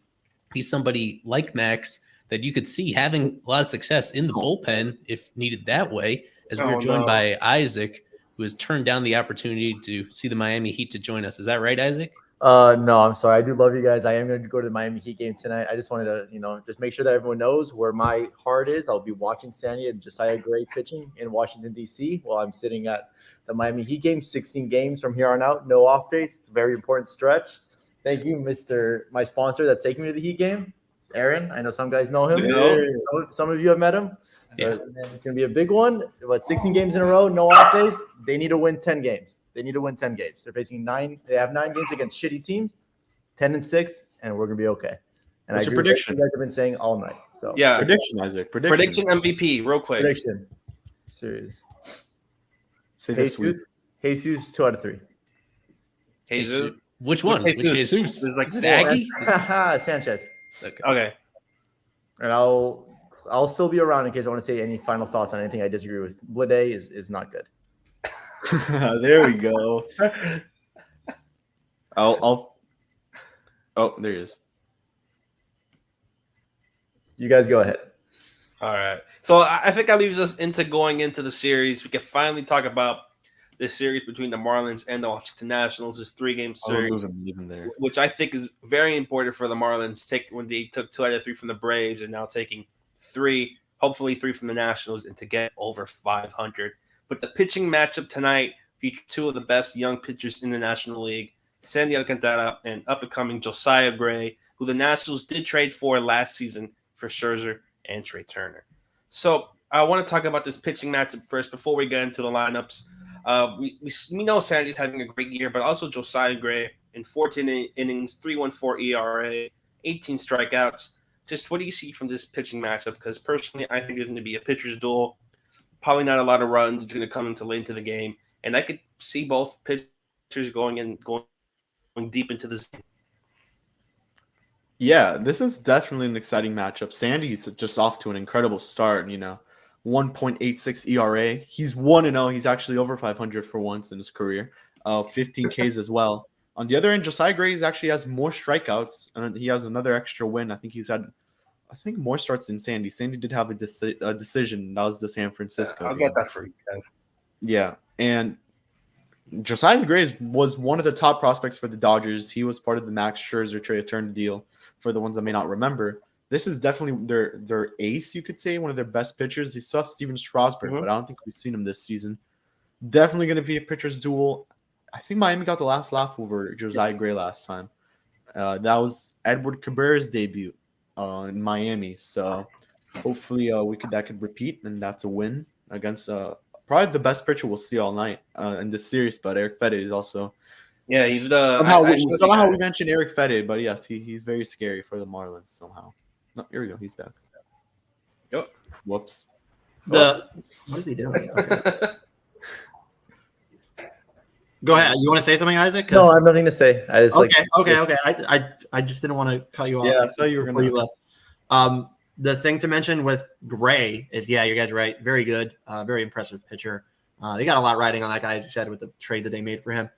He's somebody like Max that you could see having a lot of success in the bullpen if needed that way, as we were joined by Isaac, who has turned down the opportunity to see the Miami Heat to join us. Is that right, Isaac? No, I'm sorry. I do love you guys. I am going to go to the Miami Heat game tonight. I just wanted to, just make sure that everyone knows where my heart is. I'll be watching Stanley and Josiah Gray pitching in Washington, D.C. while I'm sitting at the Miami Heat game. 16 games from here on out. No off days. It's a very important stretch. Thank you, my sponsor that's taking me to the Heat game. It's Aaron. I know some guys know him. Yeah. Some of you have met him. Yeah. It's going to be a big one. But 16 games in a row, no off days. They need to win 10 games. They're facing 9. They have 9 games against shitty teams, 10-6, and we're going to be okay. And what's your prediction? You guys have been saying all night. So yeah. Prediction, Isaac. Prediction MVP, real quick. Prediction. Series. Say the sweep. Jesus 2 out of 3. Jesus. Which one? Which Jesus? Jesus? There's like Is it four. Aggie? Sanchez. Okay. And I'll still be around in case I want to say any final thoughts on anything I disagree with. Blade is not good. There we go. I'll. Oh, there he is. You guys go ahead. All right. So I think that leaves us into going into the series. We can finally talk about this series between the Marlins and the Washington Nationals. This 3-game series, Leave him there. which I think is very important for the Marlins. When they took 2 out of 3 from the Braves, and now taking 3, hopefully 3 from the Nationals, and to get over 500. But the pitching matchup tonight featured 2 of the best young pitchers in the National League, Sandy Alcantara and up-and-coming Josiah Gray, who the Nationals did trade for last season for Scherzer and Trey Turner. So I want to talk about this pitching matchup first before we get into the lineups. We know Sandy's having a great year, but also Josiah Gray in 14 innings, 3.14 ERA, 18 strikeouts. Just what do you see from this pitching matchup? Because personally, I think it's going to be a pitcher's duel. Probably not a lot of runs. It's going to come into late into the game, and I could see both pitchers going deep into this game. Yeah, this is definitely an exciting matchup. Sandy's just off to an incredible start, 1.86 ERA. He's 1-0. He's actually over 500 for once in his career. 15 Ks as well. On the other end, Josiah Gray actually has more strikeouts, and he has another extra win. I think he's had more starts than Sandy. Sandy did have a decision. That was the San Francisco I'll game. get that for you guys. Yeah, and Josiah Gray was one of the top prospects for the Dodgers. He was part of the Max Scherzer Trey Turner deal. For the ones that may not remember, this is definitely their ace, you could say, one of their best pitchers. He saw Steven Strasburg, but I don't think we've seen him this season. Definitely going to be a pitcher's duel. I think Miami got the last laugh over Josiah Gray last time. That was Edward Cabrera's debut in Miami. So hopefully that could repeat, and that's a win against probably the best pitcher we'll see all night in this series. But Eric Fede is also. Yeah, he's the somehow we mentioned Eric Fede, but yes, he's very scary for the Marlins somehow. No, here we go. He's back. Yep. Whoops. What is he doing? Okay. Go ahead. You want to say something, Isaac? No, I have nothing to say. I just okay. I just didn't want to cut you off. Yeah, I thought you were before you left. The thing to mention with Gray is, yeah, you guys are right. Very good. Very impressive pitcher. They got a lot riding on that guy, as you said, with the trade that they made for him.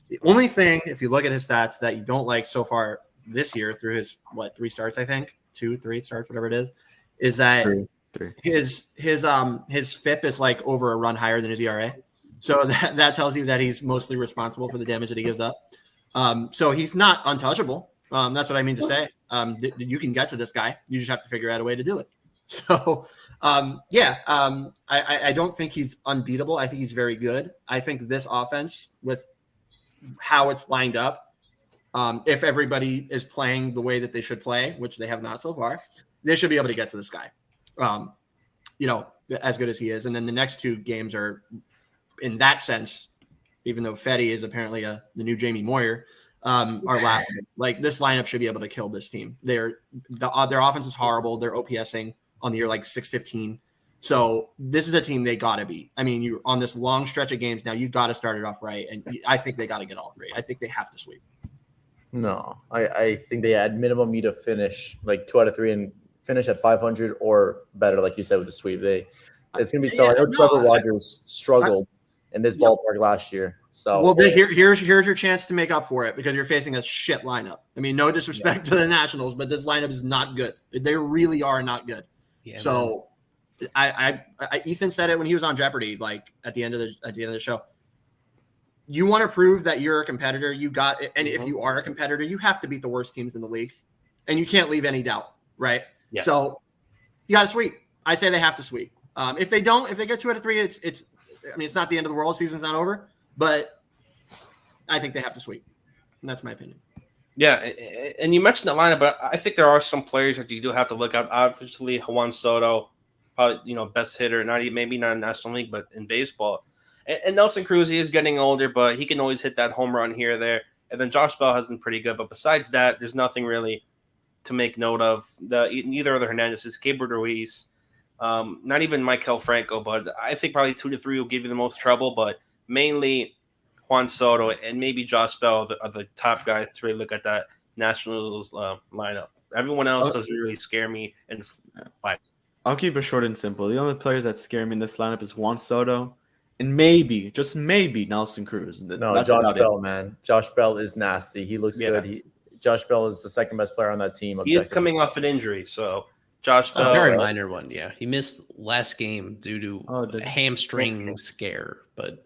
The only thing, if you look at his stats, that you don't like so far this year through his 3 starts, I think 2-3 starts, whatever it is that Three. his FIP is like over a run higher than his ERA. So that tells you that he's mostly responsible for the damage that he gives up. So he's not untouchable. That's what I mean to say. You can get to this guy. You just have to figure out a way to do it. So I don't think he's unbeatable. I think he's very good. I think this offense, with how it's lined up, if everybody is playing the way that they should play, which they have not so far, they should be able to get to this guy, as good as he is. And then the next 2 games are, in that sense, even though Fede is apparently the new Jamie Moyer, are laughing. Like, this lineup should be able to kill this team. Their offense is horrible. They're OPSing on the year like 615. So this is a team they got to beat. I mean, you're on this long stretch of games now. You got to start it off right, and I think they got to get all 3. I think they have to sweep. No, I think they at minimum need to finish like 2 out of 3 and finish at 500 or better, like you said, with the sweep. It's gonna be tough. I know Trevor Rogers struggled in this ballpark last year. So here's your chance to make up for it, because you're facing a shit lineup. I mean, no disrespect to the Nationals, but this lineup is not good. They really are not good. Yeah, so. Ethan said it when he was on Jeopardy, like at the end of the show. You want to prove that you're a competitor. You got it, and if you are a competitor, you have to beat the worst teams in the league, and you can't leave any doubt, right? Yeah. So you got to sweep. I say they have to sweep. If they don't, if they get 2 out of 3, it's not the end of the world. Season's not over, but I think they have to sweep, and that's my opinion. Yeah, and you mentioned the lineup, but I think there are some players that you do have to look at. Obviously, Juan Soto. Probably, best hitter, maybe not in National League, but in baseball. And Nelson Cruz, he is getting older, but he can always hit that home run here or there. And then Josh Bell has been pretty good. But besides that, there's nothing really to make note of. Neither of the Hernandez's, Gabriel Ruiz, not even Maikel Franco. But I think probably 2 to 3 will give you the most trouble. But mainly Juan Soto and maybe Josh Bell are the top guys to really look at that Nationals lineup. Everyone else doesn't really scare me in this lineup. I'll keep it short and simple. The only players that scare me in this lineup is Juan Soto and maybe, just maybe, Nelson Cruz. No, That's Josh about Bell, it. man. Josh Bell is nasty. He looks good. Josh Bell is the second best player on that team. He is coming off an injury, so Josh Bell. A very minor one, yeah. He missed last game due to a hamstring scare. But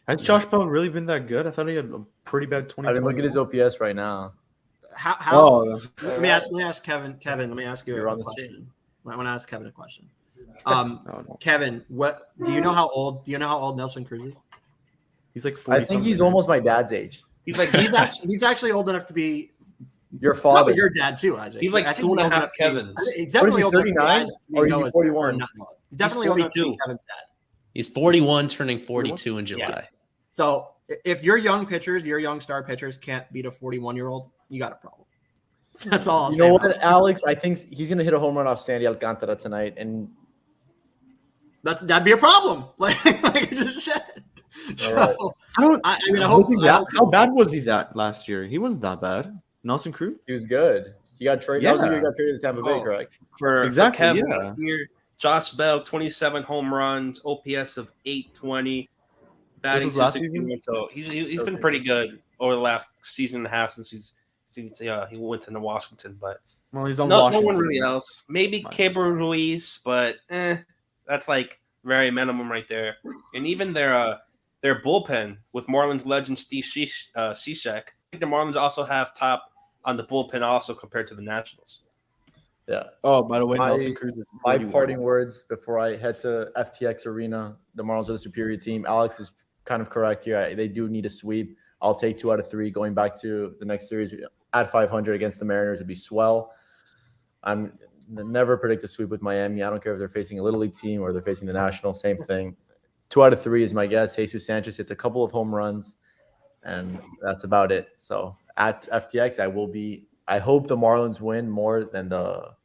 has Josh Bell really been that good? I thought he had a pretty bad 2020. I mean, look at his OPS right now. Let me ask Kevin. Kevin, let me ask you a question. I want to ask Kevin a question. Kevin, what do you know how old Nelson Cruz is? He's like 40. I think he's almost my dad's age. He's actually old enough to be your father. Your dad too, Isaac. He's like 2.5 Kevin. He's definitely old enough 39 or is he 41? He's definitely old enough to be Kevin's dad. He's 41, turning 42 in July. Yeah. So if your young star pitchers can't beat a 41-year-old, you got a problem. That's all I'll say. You know what, Alex? I think he's going to hit a home run off Sandy Alcantara tonight, and that'd be a problem. Like I just said. So, how bad was he that last year? He wasn't that bad. Nelson Cruz? He was good. He got traded. Yeah. That was the year he got traded to Tampa Bay, correct? For Kevin last year, Josh Bell, 27 home runs, OPS of 820. This was last season? So he's been pretty good over the last season and a half since he went to Washington. But he's on no Washington. one really else. Maybe Keibert Ruiz, but that's like very minimum right there. And even their bullpen with Marlins legend Steve Cishek. I think the Marlins also have top on the bullpen also compared to the Nationals. Yeah. Oh, by the way, Nelson Cruz is my parting words before I head to FTX Arena. The Marlins are the superior team. Alex is kind of correct here. They do need a sweep. I'll take 2 out of 3. Going back to the next series at 500 against the Mariners would be swell. I'm never predict a sweep with Miami. I don't care if they're facing a little league team or they're facing the National. Same thing. 2 out of 3 is my guess. Jesus Sanchez hits a couple of home runs, and that's about it. So at FTX, I hope the Marlins win more than the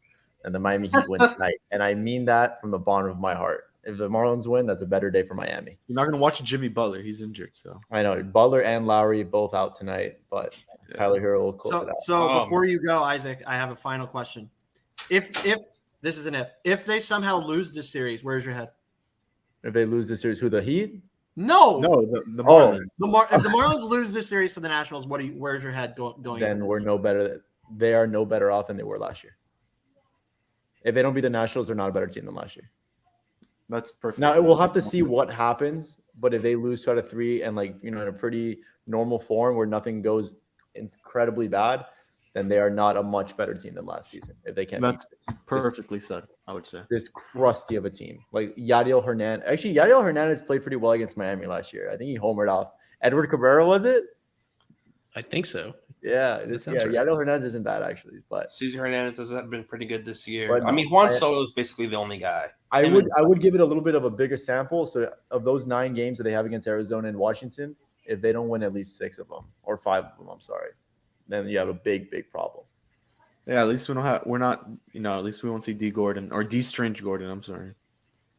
Miami Heat win tonight, and I mean that from the bottom of my heart. If the Marlins win, that's a better day for Miami. You're not going to watch Jimmy Butler. He's injured, so. I know. Butler and Lowry both out tonight, but Tyler Hero will close it out. So before you go, Isaac, I have a final question. If this is an if they somehow lose this series, where's your head? If they lose this series, who, the Heat? No, the Marlins. If the Marlins lose this series to the Nationals, where's your head going? Then we're no better. They are no better off than they were last year. If they don't beat the Nationals, they're not a better team than last year. That's perfect. Now we'll have to see what happens, but if they lose 2 out of 3 and in a pretty normal form where nothing goes incredibly bad, then they are not a much better team than last season. If they can't, that's perfectly said. I would say this crusty of a team like Yadiel Hernandez. Actually, Yadiel Hernandez played pretty well against Miami last year. I think he homered off Edward Cabrera. Was it? I think so. Yeah, Yadiel Hernandez isn't bad actually, but Cesar Hernandez has been pretty good this year. But I mean, Juan Soto is basically the only guy. I would give it a little bit of a bigger sample. So of those 9 games that they have against Arizona and Washington, if they don't win at least 6 of them or 5 of them, I'm sorry, then you have a big problem. Yeah, at least at least we won't see D Gordon or D Strange Gordon. I'm sorry.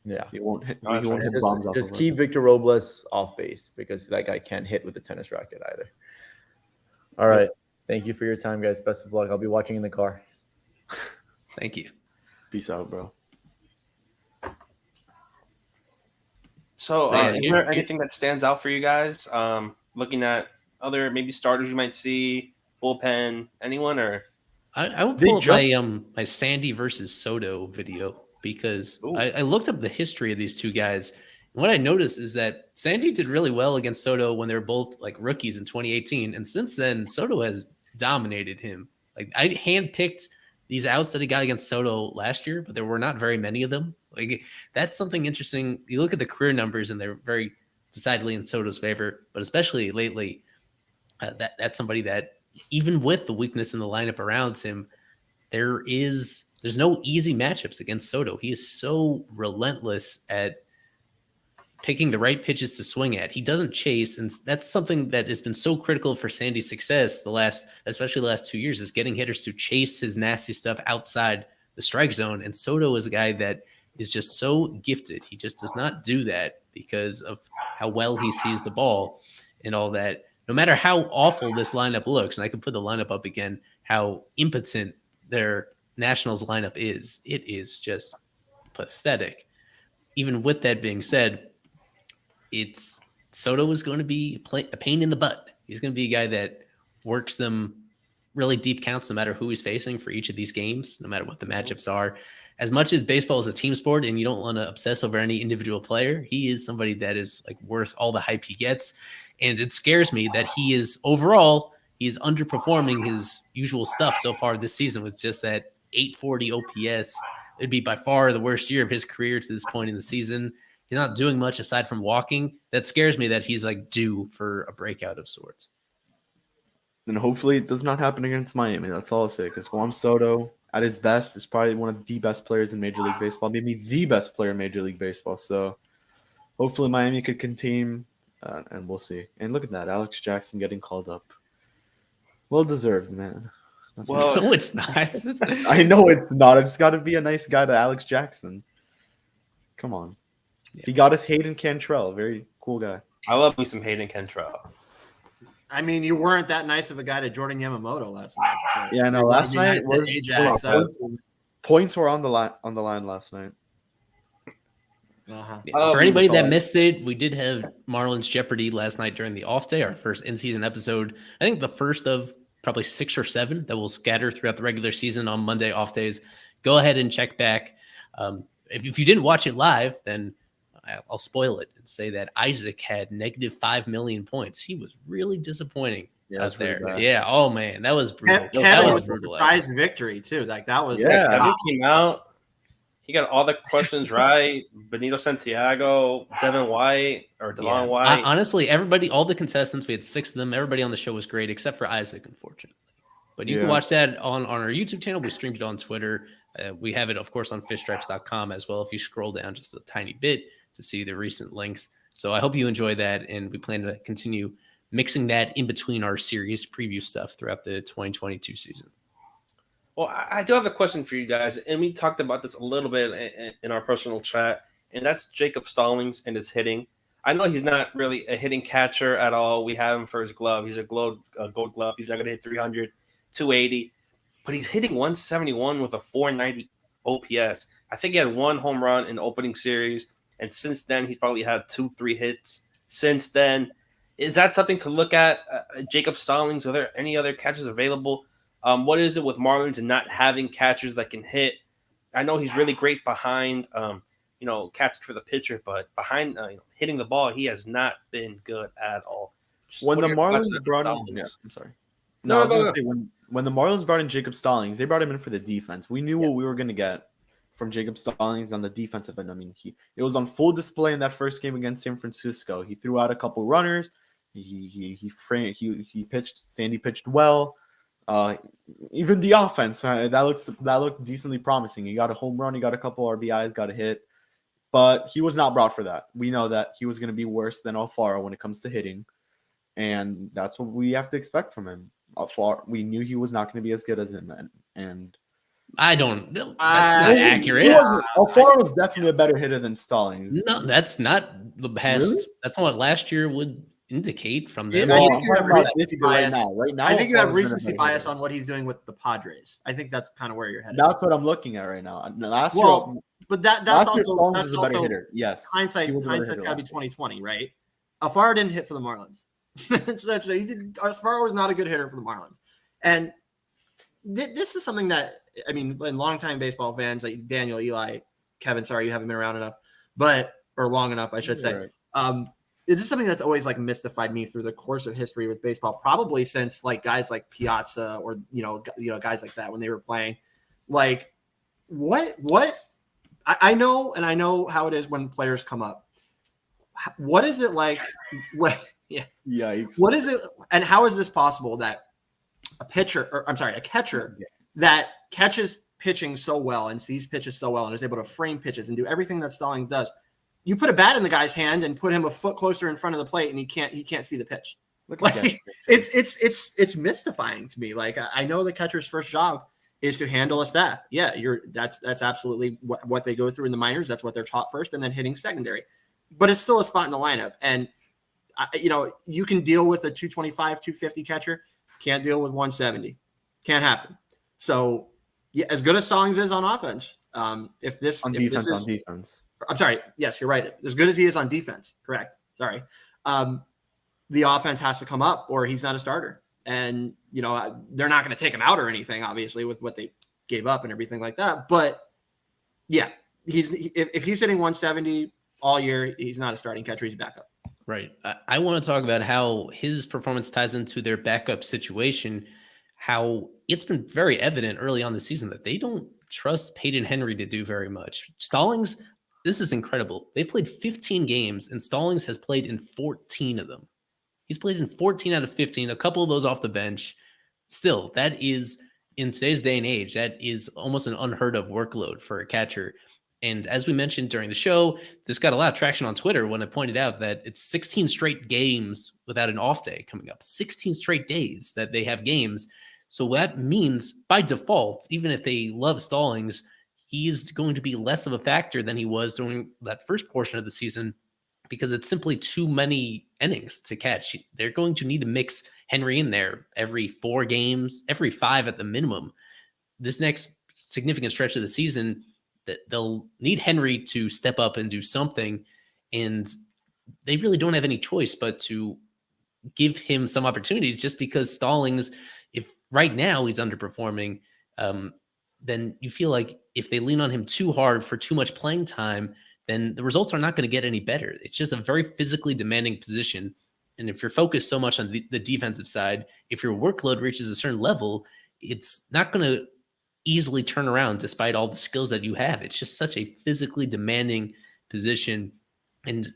Yeah, he won't hit just, bombs off. Just keep Victor Robles off base because that guy can't hit with a tennis racket either. All right. Thank you for your time, guys. Best of luck. I'll be watching in the car. Thank you. Peace out, bro. So, is there anything that stands out for you guys? Looking at other maybe starters you might see, bullpen, anyone, or I will pull up my Sandy versus Soto video because I looked up the history of these two guys. And what I noticed is that Sandy did really well against Soto when they were both like rookies in 2018, and since then Soto has dominated him. Like I handpicked these outs that he got against Soto last year, but there were not very many of them. Like that's something interesting. You look at the career numbers, and they're very decidedly in Soto's favor, but especially lately, that's somebody that even with the weakness in the lineup around him, there's no easy matchups against Soto. He is so relentless at picking the right pitches to swing at. He doesn't chase, and that's something that has been so critical for Sandy's success especially the last 2 years, is getting hitters to chase his nasty stuff outside the strike zone. And Soto is a guy that is just so gifted. He just does not do that because of how well he sees the ball and all that. No matter how awful this lineup looks, and I can put the lineup up again, how impotent their Nationals lineup is, it is just pathetic. Even with that being said, Soto is going to be a pain in the butt. He's going to be a guy that works them really deep counts no matter who he's facing for each of these games, no matter what the matchups are. As much as baseball is a team sport and you don't want to obsess over any individual player, he is somebody that is like worth all the hype he gets. And it scares me that he's underperforming his usual stuff so far this season with just that 840 OPS. It'd be by far the worst year of his career to this point in the season. He's not doing much aside from walking. That scares me that he's like due for a breakout of sorts. And hopefully it does not happen against Miami. That's all I'll say. Because Juan Soto, at his best, is probably one of the best players in Major League Baseball. Maybe the best player in Major League Baseball. So hopefully Miami could contain, and we'll see. And look at that. Alex Jackson getting called up. Well deserved, man. Well, no, it's not. I know it's not. I just got to be a nice guy to Alex Jackson. Come on. Yeah. He got us Hayden Cantrell. Very cool guy. I love me some Hayden Cantrell. I mean, you weren't that nice of a guy to Jordan Yamamoto last night. Yeah, no, last night points were on the line last night. Uh-huh. Yeah, for anybody that missed it, we did have Marlins Jeopardy last night during the off day, our first in-season episode. I think the first of probably 6 or 7 that will scatter throughout the regular season on Monday off days. Go ahead and check back. If you didn't watch it live, then I'll spoil it and say that Isaac had -5 million points. He was really disappointing out there. Yeah. Oh man, that was brutal. Kevin was a surprise victory too. Like that was. Yeah. Kevin came out. He got all the questions right. Benito Santiago, Devin White, or Delon White. Honestly, everybody, all the contestants, we had 6 of them. Everybody on the show was great except for Isaac, unfortunately. But you can watch that on our YouTube channel. We streamed it on Twitter. We have it, of course, on fishstripes.com as well. If you scroll down just a tiny bit to see the recent links. So I hope you enjoy that, and we plan to continue mixing that in between our series preview stuff throughout the 2022 season. Well, I do have a question for you guys, and we talked about this a little bit in our personal chat, and that's Jacob Stallings and his hitting. I know he's not really a hitting catcher at all. We have him for his glove. He's a gold glove. He's not going to hit 300, 280, but he's hitting 171 with a 490 OPS. I think he had 1 home run in the opening series. And since then, he's probably had 2-3 hits since then. Is that something to look at? Jacob Stallings, are there any other catchers available? What is it with Marlins and not having catchers that can hit? I know he's really great behind, catching for the pitcher, but behind hitting the ball, he has not been good at all. When the Marlins brought in, I'm sorry. No, I was going to say, when the Marlins brought in Jacob Stallings, they brought him in for the defense. We knew what we were going to get from Jacob Stallings on the defensive end. I mean, it was on full display in that first game against San Francisco. He threw out a couple runners. He pitched. Sandy pitched well. Even the offense that looked decently promising. He got a home run. He got a couple RBIs. Got a hit, but he was not brought for that. We know that he was going to be worse than Alfaro when it comes to hitting, and that's what we have to expect from him. We knew he was not going to be as good as him, and I don't. That's not accurate. Alfaro was definitely a better hitter than Stallings. No, that's not the best. Really? That's not what last year would indicate from them. I think you have recency bias. Right now, I think you have recency bias on what he's doing with the Padres. I think that's kind of where you're headed. That's what I'm looking at right now. Last year, but that's also a better hitter. Yes, hindsight's got to be 2020, right? Alfaro didn't hit for the Marlins. Alfaro was not a good hitter for the Marlins, and this is something that. I mean, in longtime baseball fans like Daniel, Eli, Kevin, sorry, you haven't been around enough, or long enough, I should say. Right. It's just something that's always like mystified me through the course of history with baseball, probably since like guys like Piazza or, guys like that when they were playing. Like what I know how it is when players come up. What is it like? Yikes. What is it? And how is this possible that a catcher that catches pitching so well and sees pitches so well and is able to frame pitches and do everything that Stallings does, you put a bat in the guy's hand and put him a foot closer in front of the plate and he can't see the pitch. Like it's mystifying to me. Like I know the catcher's first job is to handle a staff. Yeah, that's absolutely what they go through in the minors. That's what they're taught first, and then hitting secondary. But it's still a spot in the lineup. And, you can deal with a 225, 250 catcher. Can't deal with 170. Can't happen. So, yeah, as good as Stallings is on offense, On defense. I'm sorry. Yes, you're right. As good as he is on defense. Correct. Sorry. The offense has to come up or he's not a starter. And, they're not going to take him out or anything, obviously, with what they gave up and everything like that. But, yeah, if he's hitting 170 all year, he's not a starting catcher. He's a backup. Right. I want to talk about how his performance ties into their backup situation, how it's been very evident early on the season that they don't trust Peyton Henry to do very much. Stallings, this is incredible. They've played 15 games, and Stallings has played in 14 of them. He's played in 14 out of 15, a couple of those off the bench. Still, that is, in today's day and age, that is almost an unheard of workload for a catcher. And as we mentioned during the show, this got a lot of traction on Twitter when I pointed out that it's 16 straight games without an off day coming up. 16 straight days that they have games. So that means, by default, even if they love Stallings, he's going to be less of a factor than he was during that first portion of the season, because it's simply too many innings to catch. They're going to need to mix Henry in there every 4 games, every 5 at the minimum. This next significant stretch of the season, that they'll need Henry to step up and do something, and they really don't have any choice but to give him some opportunities, just because Stallings, if right now he's underperforming, then you feel like if they lean on him too hard for too much playing time, then the results are not going to get any better. It's just a very physically demanding position. And if you're focused so much on the defensive side, if your workload reaches a certain level, it's not going to easily turn around despite all the skills that you have. It's just such a physically demanding position. And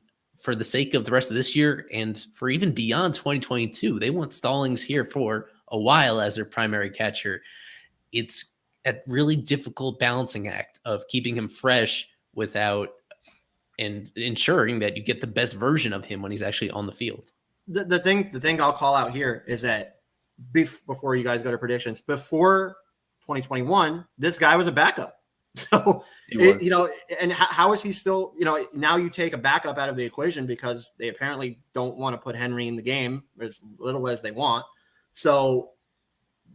for the sake of the rest of this year and for even beyond 2022, they want Stallings here for a while as their primary catcher. It's a really difficult balancing act of keeping him fresh without and ensuring that you get the best version of him when he's actually on the field. The thing I'll call out here is that before you guys go to predictions, before 2021, this guy was a backup. So, and how is he still, now you take a backup out of the equation because they apparently don't want to put Henry in the game as little as they want. So,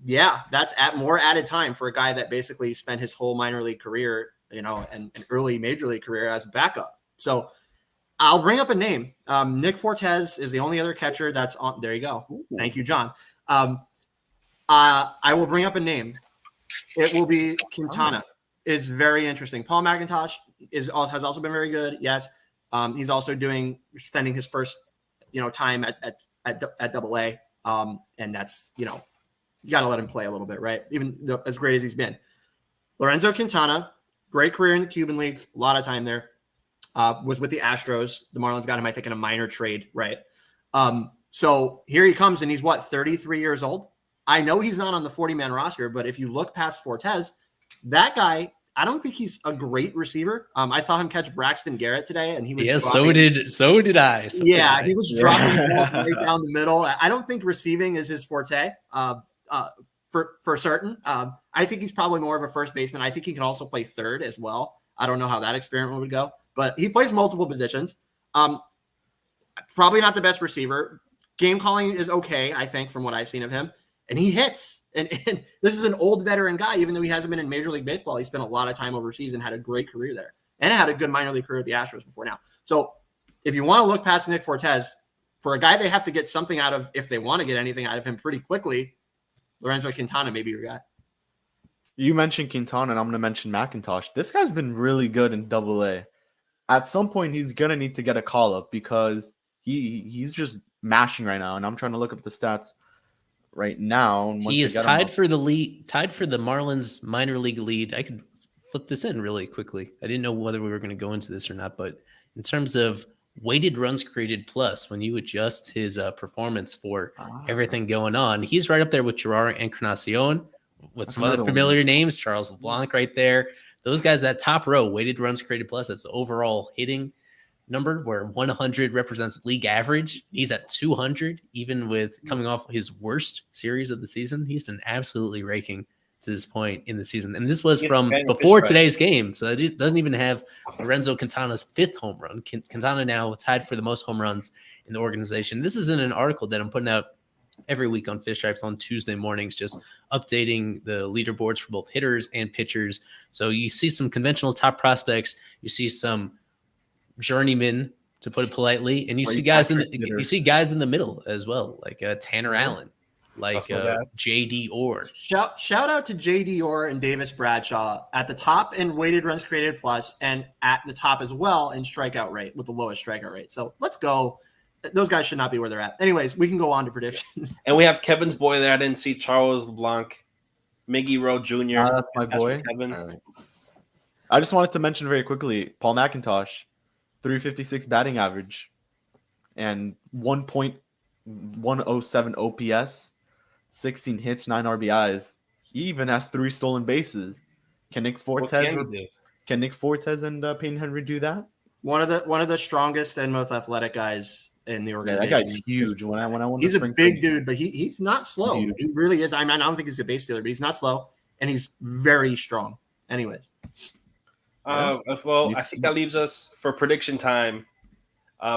yeah, that's more added time for a guy that basically spent his whole minor league career, and early major league career as a backup. So I'll bring up a name. Nick Fortes is the only other catcher that's on. There you go. Ooh. Thank you, John. I will bring up a name. It will be Quintana. It's very interesting. Paul McIntosh has also been very good. Yes. He's also spending his first, time at Double-A. And that's, you got to let him play a little bit, right? Even though, as great as he's been. Lorenzo Quintana, great career in the Cuban leagues, a lot of time there. Was with the Astros. The Marlins got him, I think, in a minor trade, right? So here he comes, and he's 33 years old. I know he's not on the 40-man roster, but if you look past Fortes, that guy, I don't think he's a great receiver. I saw him catch Braxton Garrett today, and he was so did I. He was dropping the ball right down the middle. I don't think receiving is his forte. For certain. I think he's probably more of a first baseman. I think he can also play third as well. I don't know how that experiment would go, but he plays multiple positions. Probably not the best receiver. Game calling is okay, I think, from what I've seen of him. And he hits. And this is an old veteran guy, even though he hasn't been in Major League Baseball. He spent a lot of time overseas and had a great career there. And had a good minor league career with the Astros before now. So if you want to look past Nick Fortes, for a guy they have to get something out of, if they want to get anything out of him pretty quickly, Lorenzo Quintana may be your guy. You mentioned Quintana, and I'm going to mention McIntosh. This guy's been really good in Double-A. At some point, he's going to need to get a call-up because he's just mashing right now, and I'm trying to look up the stats right now. And he is tied for the Marlins minor league lead. I could flip this in really quickly. I didn't know whether we were going to go into this or not, but in terms of weighted runs created plus, when you adjust his performance for everything going on, he's right up there with Gerard Encarnacion, with some other familiar names, Charles LeBlanc right there. Those guys, that top row, weighted runs created plus, that's the overall hitting number, where 100 represents league average. He's at 200, even with coming off his worst series of the season. He's been absolutely raking to this point in the season. And this was Yeah, from Daniel before Fish, today's game. So it doesn't even have Lorenzo Quintana's 5th home run. Quintana now tied for the most home runs in the organization. This is in an article that I'm putting out every week on Fish Stripes on Tuesday mornings, just updating the leaderboards for both hitters and pitchers. So you see some conventional top prospects, you see some journeymen, to put it politely, and you see guys in the middle as well, like Tanner Allen, like JD Orr. Shout out to JD Orr and Davis Bradshaw at the top in weighted runs created plus, and at the top as well in strikeout rate with the lowest strikeout rate. So let's go. Those guys should not be where they're at. Anyways, we can go on to predictions. And we have Kevin's boy there. I didn't see Charles LeBlanc, Miggy Rowe Jr. That's my boy. Kevin. I just wanted to mention very quickly, Paul McIntosh, 356 batting average and 1.107 OPS, 16 hits, 9 RBIs. He even has 3 stolen bases. Can Nick Fortes and Peyton Henry do that? One of the strongest and most athletic guys in the organization. Yeah, that guy's huge. When I won he's a big dude, but he's not slow. Huge. He really is. I don't think he's a base stealer, but he's not slow, and he's very strong. Anyways. I think that leaves us for prediction time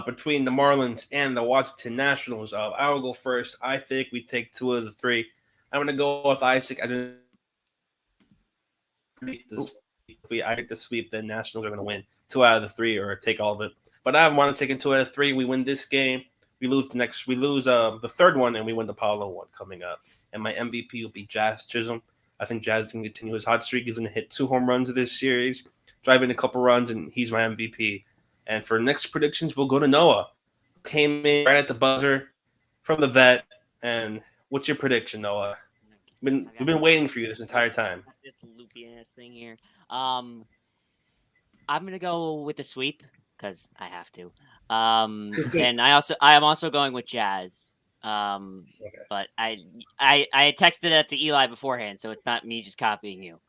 between the Marlins and the Washington Nationals. I will go first. I think we take 2 of the 3. I'm going to go with Isaac. I get the sweep. The Nationals are going to win 2 out of the 3 or take all of it. But I want to take in 2 out of 3. We win this game. We lose the 3rd one, and we win the Paulo one coming up. And my MVP will be Jazz Chisholm. I think Jazz is going to continue his hot streak. He's going to hit 2 home runs of this series, drive in a couple runs, and he's my MVP. And for next predictions, we'll go to Noah. Came in right at the buzzer from the vet. And what's your prediction, Noah? We've been waiting for you this entire time. This loopy ass thing here. I'm gonna go with the sweep because I have to. And I am also going with Jazz. But I texted that to Eli beforehand, so it's not me just copying you.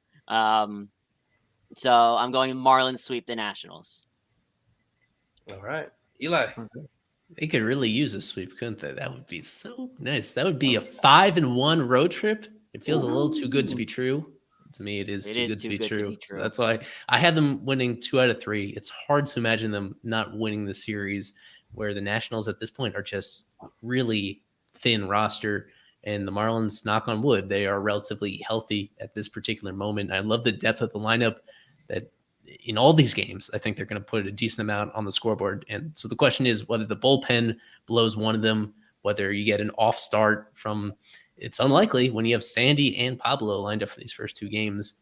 So I'm going Marlins sweep the Nationals. All right. Eli. They could really use a sweep, couldn't they? That would be so nice. That would be a 5-1 road trip. It feels a little too good to be true. To me, it is too good to be true. So that's why I had them winning 2 out of 3. It's hard to imagine them not winning the series, where the Nationals at this point are just really thin roster, and the Marlins, knock on wood, they are relatively healthy at this particular moment. I love the depth of the lineup that in all these games, I think they're going to put a decent amount on the scoreboard. And so the question is whether the bullpen blows one of them, whether you get an off start from, it's unlikely when you have Sandy and Pablo lined up for these first 2 games.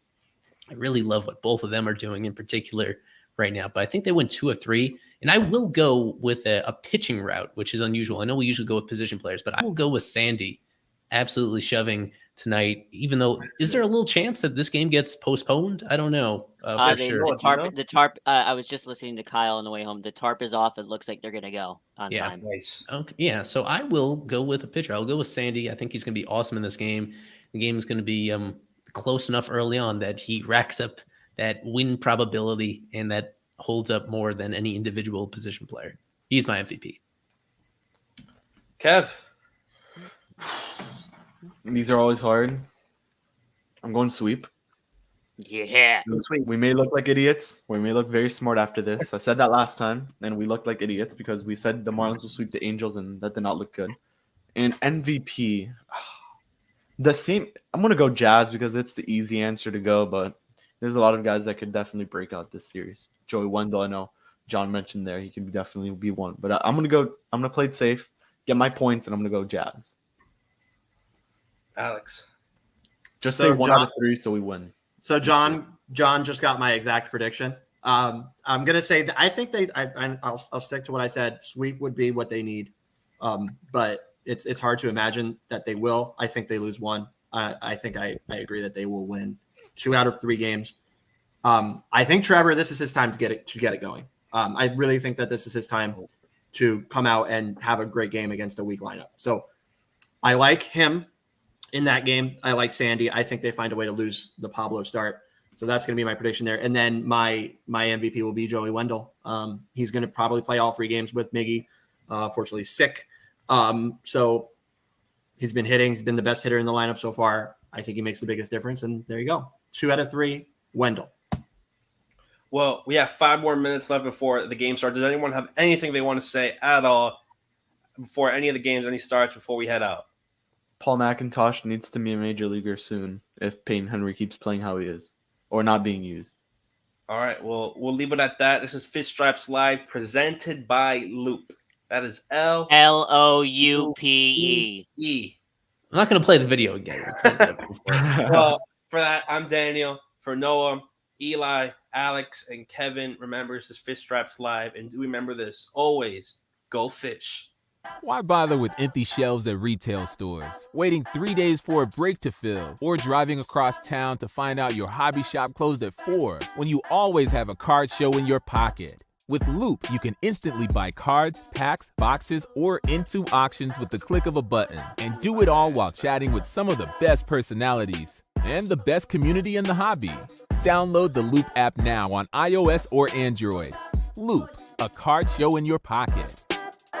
I really love what both of them are doing in particular right now, but I think they win 2 of 3. And I will go with a pitching route, which is unusual. I know we usually go with position players, but I will go with Sandy absolutely shoving tonight, even though, is there a little chance that this game gets postponed? I don't know. The tarp, I was just listening to Kyle on the way home. The tarp is off. It looks like they're going to go on time. Nice. Okay. Yeah. So I will go with a pitcher. I'll go with Sandy. I think he's going to be awesome in this game. The game is going to be close enough early on that he racks up that win probability, and that holds up more than any individual position player. He's my MVP. Kev. These are always hard. I'm going sweep. Yeah. We may look like idiots. We may look very smart after this. I said that last time, and we looked like idiots because we said the Marlins will sweep the Angels, and that did not look good. And MVP, the same. I'm going to go Jazz because it's the easy answer to go, but there's a lot of guys that could definitely break out this series. Joey Wendell, I know John mentioned there. He could definitely be one. But I'm going to play it safe, get my points, and I'm going to go Jazz. Alex. Just say 1 out of 3 so we win. So John just got my exact prediction. I'm going to say that I think I'll stick to what I said. Sweep would be what they need. But it's hard to imagine that they will. I think they lose 1. I think I agree that they will win 2 out of 3 games. I think Trevor, this is his time to get it going. I really think that this is his time to come out and have a great game against a weak lineup. So I like him in that game. I like Sandy. I think they find a way to lose the Pablo start. So that's going to be my prediction there. And then my MVP will be Joey Wendell. He's going to probably play all 3 games with Miggy. Fortunately sick. So he's been hitting. He's been the best hitter in the lineup so far. I think he makes the biggest difference. And there you go. 2 out of 3, Wendell. Well, we have 5 more minutes left before the game starts. Does anyone have anything they want to say at all before any of the games, any starts, before we head out? Paul McIntosh needs to be a major leaguer soon if Peyton Henry keeps playing how he is or not being used. All right, well, we'll leave it at that. This is Fish Stripes Live, presented by Loop. That is LOUPE. I'm not going to play the video again. Well, for that, I'm Daniel. For Noah, Eli, Alex, and Kevin, remember, this is Fish Stripes Live. And do remember this, always go fish. Why bother with empty shelves at retail stores, waiting 3 days for a break to fill, or driving across town to find out your hobby shop closed at 4 when you always have a card show in your pocket? With Loop, you can instantly buy cards, packs, boxes, or into auctions with the click of a button, and do it all while chatting with some of the best personalities and the best community in the hobby. Download the Loop app now on iOS or Android. Loop, a card show in your pocket.